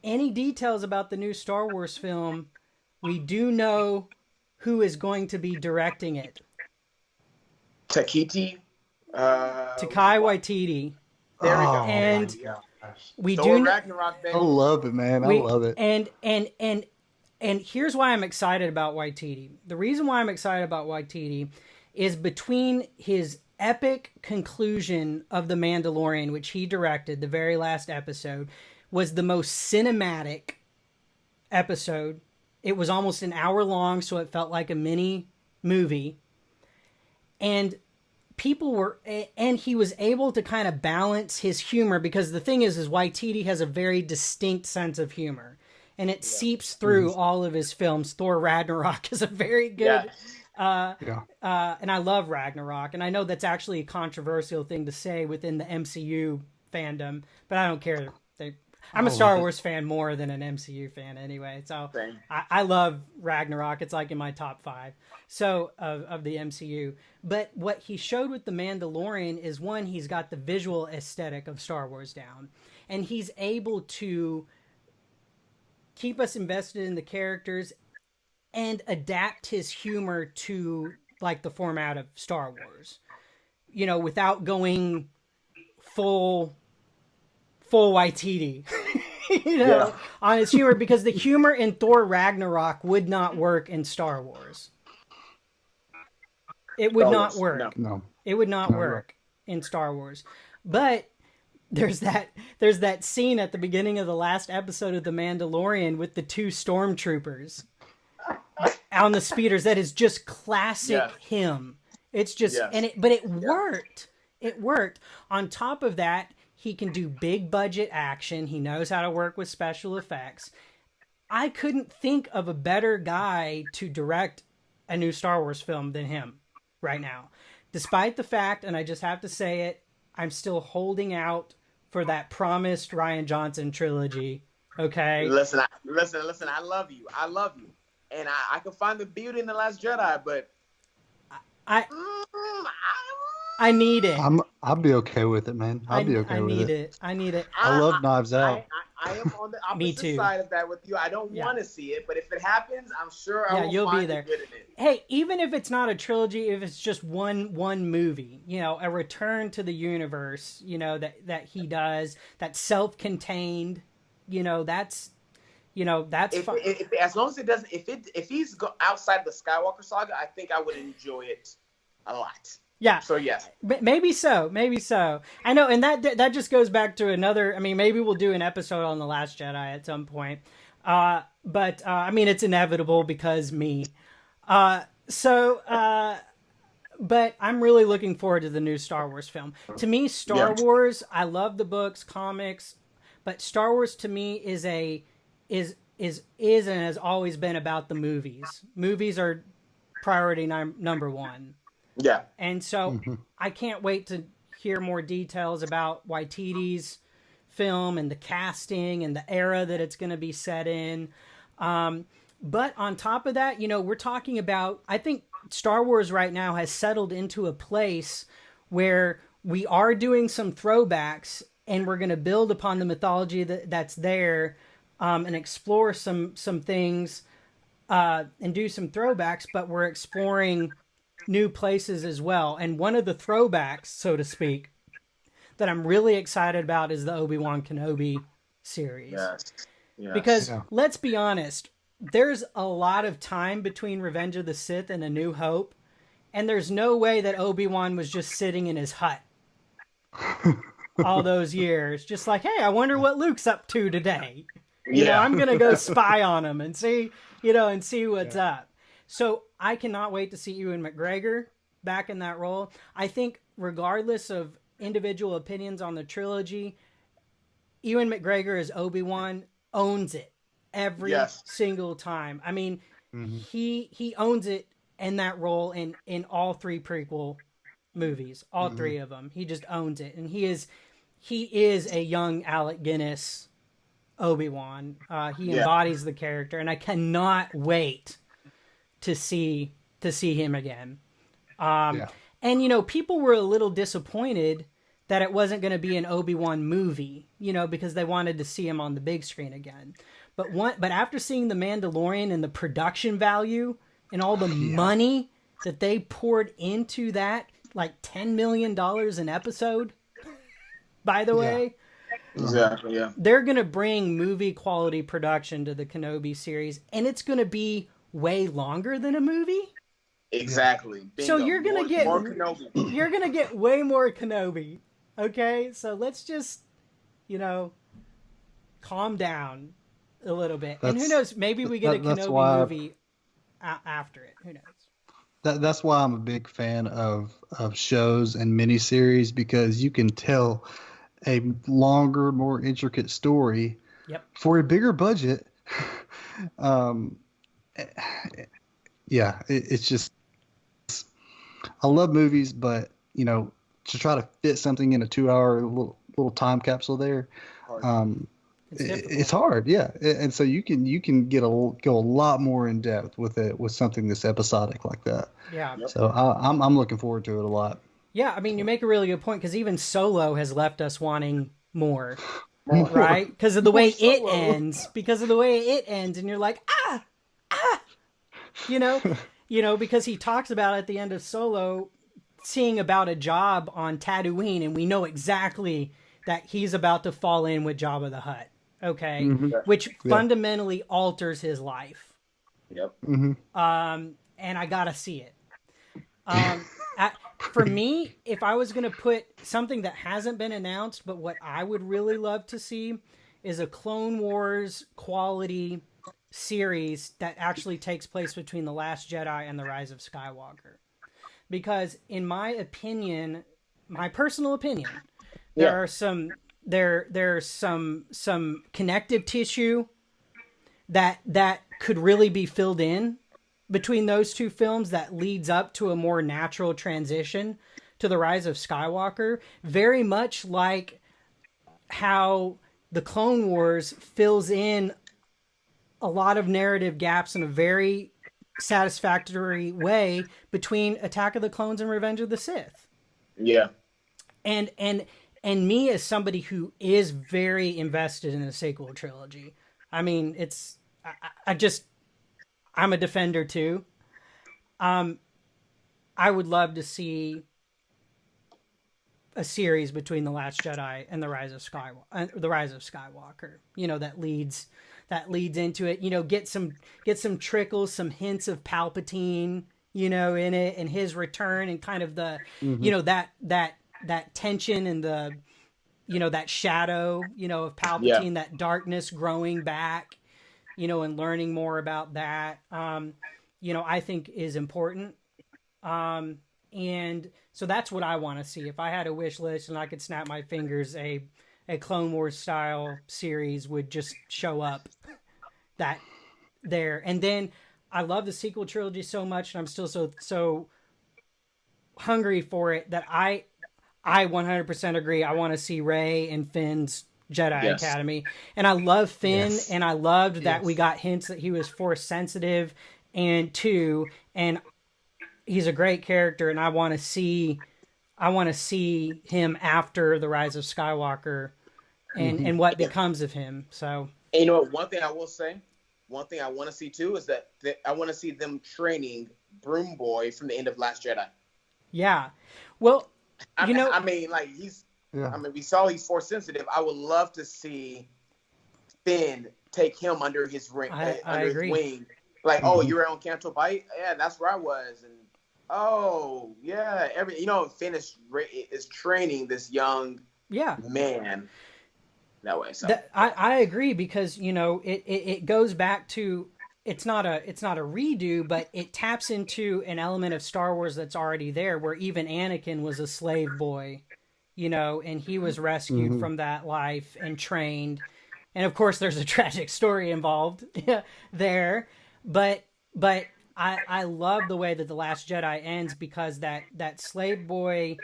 any details about the new Star Wars film, we do know who is going to be directing it. Takiti. Takai Waititi. There we go. Oh And my gosh. we Thor do Ragnarok, I baby. love it, man. I we love it. and here's why I'm excited about Waititi. The reason why I'm excited about Waititi is between his epic conclusion of The Mandalorian, which he directed, the very last episode, was the most cinematic episode. It was almost an hour long, so it felt like a mini movie. And he was able to kind of balance his humor because the thing is Waititi has a very distinct sense of humor. and it seeps through all of his films. Thor Ragnarok is a very good. And I love Ragnarok, and I know that's actually a controversial thing to say within the MCU fandom, but I don't care. I'm a Star Wars fan more than an MCU fan anyway, so I love Ragnarok. It's like in my top 5 of the MCU. But what he showed with The Mandalorian is, one, he's got the visual aesthetic of Star Wars down, and he's able to keep us invested in the characters and adapt his humor to like the format of Star Wars, without going full Waititi, on his humor, because the humor in Thor Ragnarok would not work in Star Wars. It would not work. No. It would not work in Star Wars. But there's that scene at the beginning of the last episode of The Mandalorian with the 2 stormtroopers on the speeders. That is just classic him. It's just, but it worked. It worked. On top of that, he can do big budget action. He knows how to work with special effects. I couldn't think of a better guy to direct a new Star Wars film than him right now. Despite the fact, and I just have to say it, I'm still holding out for that promised Rian Johnson trilogy. Okay? Listen, I love you. And I can find the beauty in The Last Jedi, but I need it. I'll be okay with it, man. I'll be okay with it. I need it. I love Knives Out. I am on the opposite side of that with you. I don't want to see it, but if it happens, I'm sure you'll find be there. Good in it. Hey, even if it's not a trilogy, if it's just one movie, a return to the universe, that he does, that's self-contained, that's fine. As long as it doesn't, if he's outside the Skywalker saga, I think I would enjoy it a lot. Yeah. So yes. Maybe so. I know, and that just goes back to another. I mean, maybe we'll do an episode on The Last Jedi at some point. But I mean, it's inevitable because me. But I'm really looking forward to the new Star Wars film. To me, Star Wars, I love the books, comics, but Star Wars to me is and has always been about the movies. Movies are priority number 1. Yeah. And so I can't wait to hear more details about Waititi's film and the casting and the era that it's going to be set in. But on top of that, we're talking about, I think Star Wars right now has settled into a place where we are doing some throwbacks, and we're going to build upon the mythology that's there, and explore some things, and do some throwbacks, but we're exploring new places as well. And one of the throwbacks, so to speak, that I'm really excited about is the Obi-Wan Kenobi series. Yes. Because let's be honest, there's a lot of time between Revenge of the Sith and A New Hope, and there's no way that Obi-Wan was just sitting in his hut all those years, just like, hey, I wonder what Luke's up to today. I'm gonna go spy on him and see what's up. So I cannot wait to see Ewan McGregor back in that role. I think regardless of individual opinions on the trilogy, Ewan McGregor as Obi-Wan owns it every single time. I mean, he owns it in that role in all 3 prequel movies, all 3 of them. He just owns it, and he is a young Alec Guinness Obi-Wan. He embodies the character, and I cannot wait to see him again. And people were a little disappointed that it wasn't going to be an Obi-Wan movie, because they wanted to see him on the big screen again. But after seeing The Mandalorian and the production value and all the money that they poured into that, like $10 million an episode, by the way. Exactly, yeah. They're going to bring movie quality production to the Kenobi series, and it's going to be way longer than a movie. Exactly. Bingo. So you're going to get more Kenobi. You're going to get way more Kenobi. Okay? So let's just, calm down a little bit. And who knows, maybe we get a Kenobi movie after it. Who knows? That's why I'm a big fan of shows and miniseries, because you can tell a longer, more intricate story for a bigger budget um, yeah, it's just I love movies, but to try to fit something in a 2 hour little time capsule there, Hard. um, It's difficult. it's hard, yeah. And so you can go a lot more in depth with it with something that's episodic like that. Yeah. Yep. So I'm looking forward to it a lot. Yeah, I mean, you make a really good point because even Solo has left us wanting more, More. right? Because of the More way it Solo. ends. Because of the way it ends, and you're like, you know, because he talks about at the end of Solo seeing about a job on Tatooine, and we know exactly that he's about to fall in with Jabba the Hutt. Okay, Hmm. which Yeah. fundamentally alters his life. Yep. Hmm. And I gotta see it. Um, for me, if I was going to put something that hasn't been announced, but what I would really love to see is a Clone Wars quality series that actually takes place between The Last Jedi and The Rise of Skywalker. Because in my opinion, my personal opinion, there Yeah. are there's some connective tissue that could really be filled in between those two films that leads up to a more natural transition to the Rise of Skywalker, very much like how the Clone Wars fills in a lot of narrative gaps in a very satisfactory way between Attack of the Clones and Revenge of the Sith. Yeah. And me as somebody who is very invested in the sequel trilogy, I mean, I'm a defender too. I would love to see a series between The Last Jedi and The Rise of Skywalker. That leads into it. Get some trickles, some hints of Palpatine, in it, and his return, and kind of the, Hmm. that tension and the, that shadow, of Yeah. Palpatine, that darkness growing back, and learning more about that. I think is important. And so that's what I want to see. If I had a wish list and I could snap my fingers, a Clone Wars style series would just show up that there. And then I love the sequel trilogy so much, and I'm still so hungry for it that I 100% agree. I want to see Rey and Finn's Jedi Yes. Academy. And I love Finn, Yes. and I loved that Yes. we got hints that he was Force sensitive and he's a great character, and I want to see him after the Rise of Skywalker and what becomes of him. So And you know what? One thing I will say, one thing I want to see too is that I want to see them training Broom Boy from the end of Last Jedi. yeah, well, I you know, mean, like Yeah. I mean, we saw he's Force sensitive. I would love to see Finn take him under his ring, I under his agree. wing. Like, oh, Mhm. you were on Canto Bight? Yeah, that's where I was. And oh, yeah, Finn is training this young Yeah, man that way. So I agree because it goes back to it's not a redo, but it taps into an element of Star Wars that's already there, where even Anakin was a slave boy, and he was rescued Mhm. from that life and trained. And of course, there's a tragic story involved there, but I love the way that The Last Jedi ends because that slave boy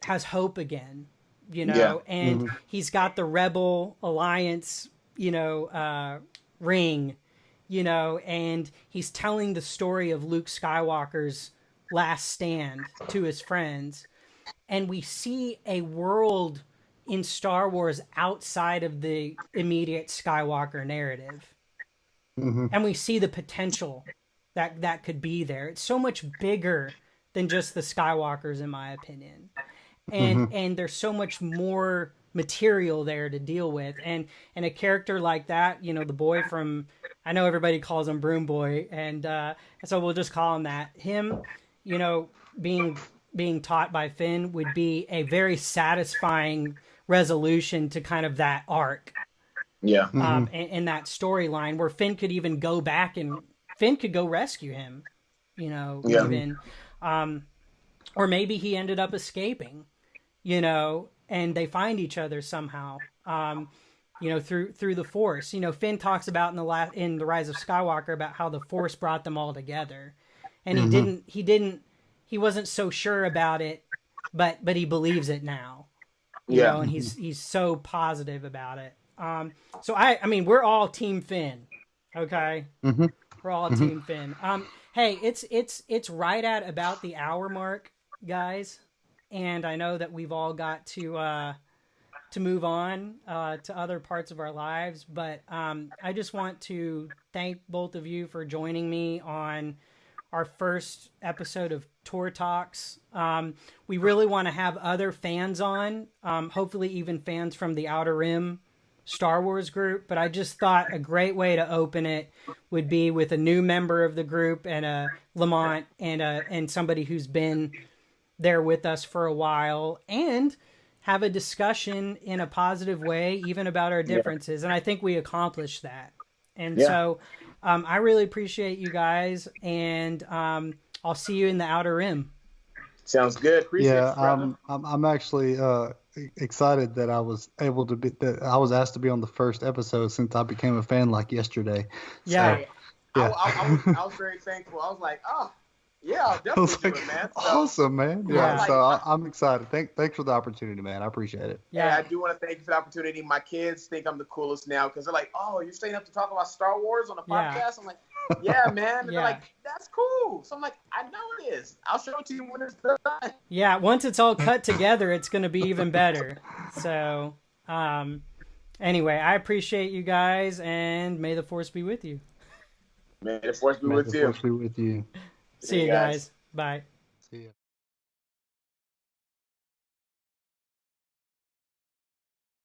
has hope again, yeah, and Mhm. he's got the Rebel Alliance, ring, and he's telling the story of Luke Skywalker's last stand to his friends, and we see a world in Star Wars outside of the immediate Skywalker narrative, Mhm. and we see the potential that could be there. It's so much bigger than just the Skywalkers, in my opinion, Mhm. and there's so much more material there to deal with, and a character like that, the boy from, I know everybody calls him Broom Boy, and so we'll just call him that. Him, being taught by Finn would be a very satisfying resolution to kind of that arc, yeah, Mhm. in that storyline where Finn could even go back and Finn could go rescue him, yeah, even, or maybe he ended up escaping, and they find each other somehow. through the Force. Finn talks about in the Rise of Skywalker about how the Force brought them all together, and he wasn't so sure about it, but he believes it now. And he's so positive about it. So I mean, we're all Team Finn, okay? Mm-hmm. We're all Team Finn. Hey, it's right at about the hour mark, guys, and I know that we've all got to move on to other parts of our lives, but I just want to thank both of you for joining me on our first episode of TOR Talks. We really want to have other fans on, hopefully even fans from the Outer Rim Star Wars group, but I just thought a great way to open it would be with a new member of the group and a Lamont and somebody who's been there with us for a while, and have a discussion in a positive way, even about our differences. And I think we accomplished that. And so I really appreciate you guys, and I'll see you in the Outer Rim. Sounds good. Appreciate you, brother. I'm actually excited that I was asked to be on the first episode since I became a fan like yesterday. Yeah. So, I was very thankful. I was like, oh, yeah, I'll definitely do it, man. So, awesome, man. Yeah. So I'm excited. Thanks for the opportunity, man. I appreciate it. Yeah, I do want to thank you for the opportunity. My kids think I'm the coolest now because they're like, oh, you're staying up to talk about Star Wars on a podcast? I'm like, yeah, man. And they're like, that's cool. So I'm like, I know it is. I'll show it to you when it's done. Yeah, once it's all cut together, it's going to be even better. So, anyway, I appreciate you guys, and may the Force be with you. May the Force be with you. May the Force be with you. See you guys. Bye. See ya.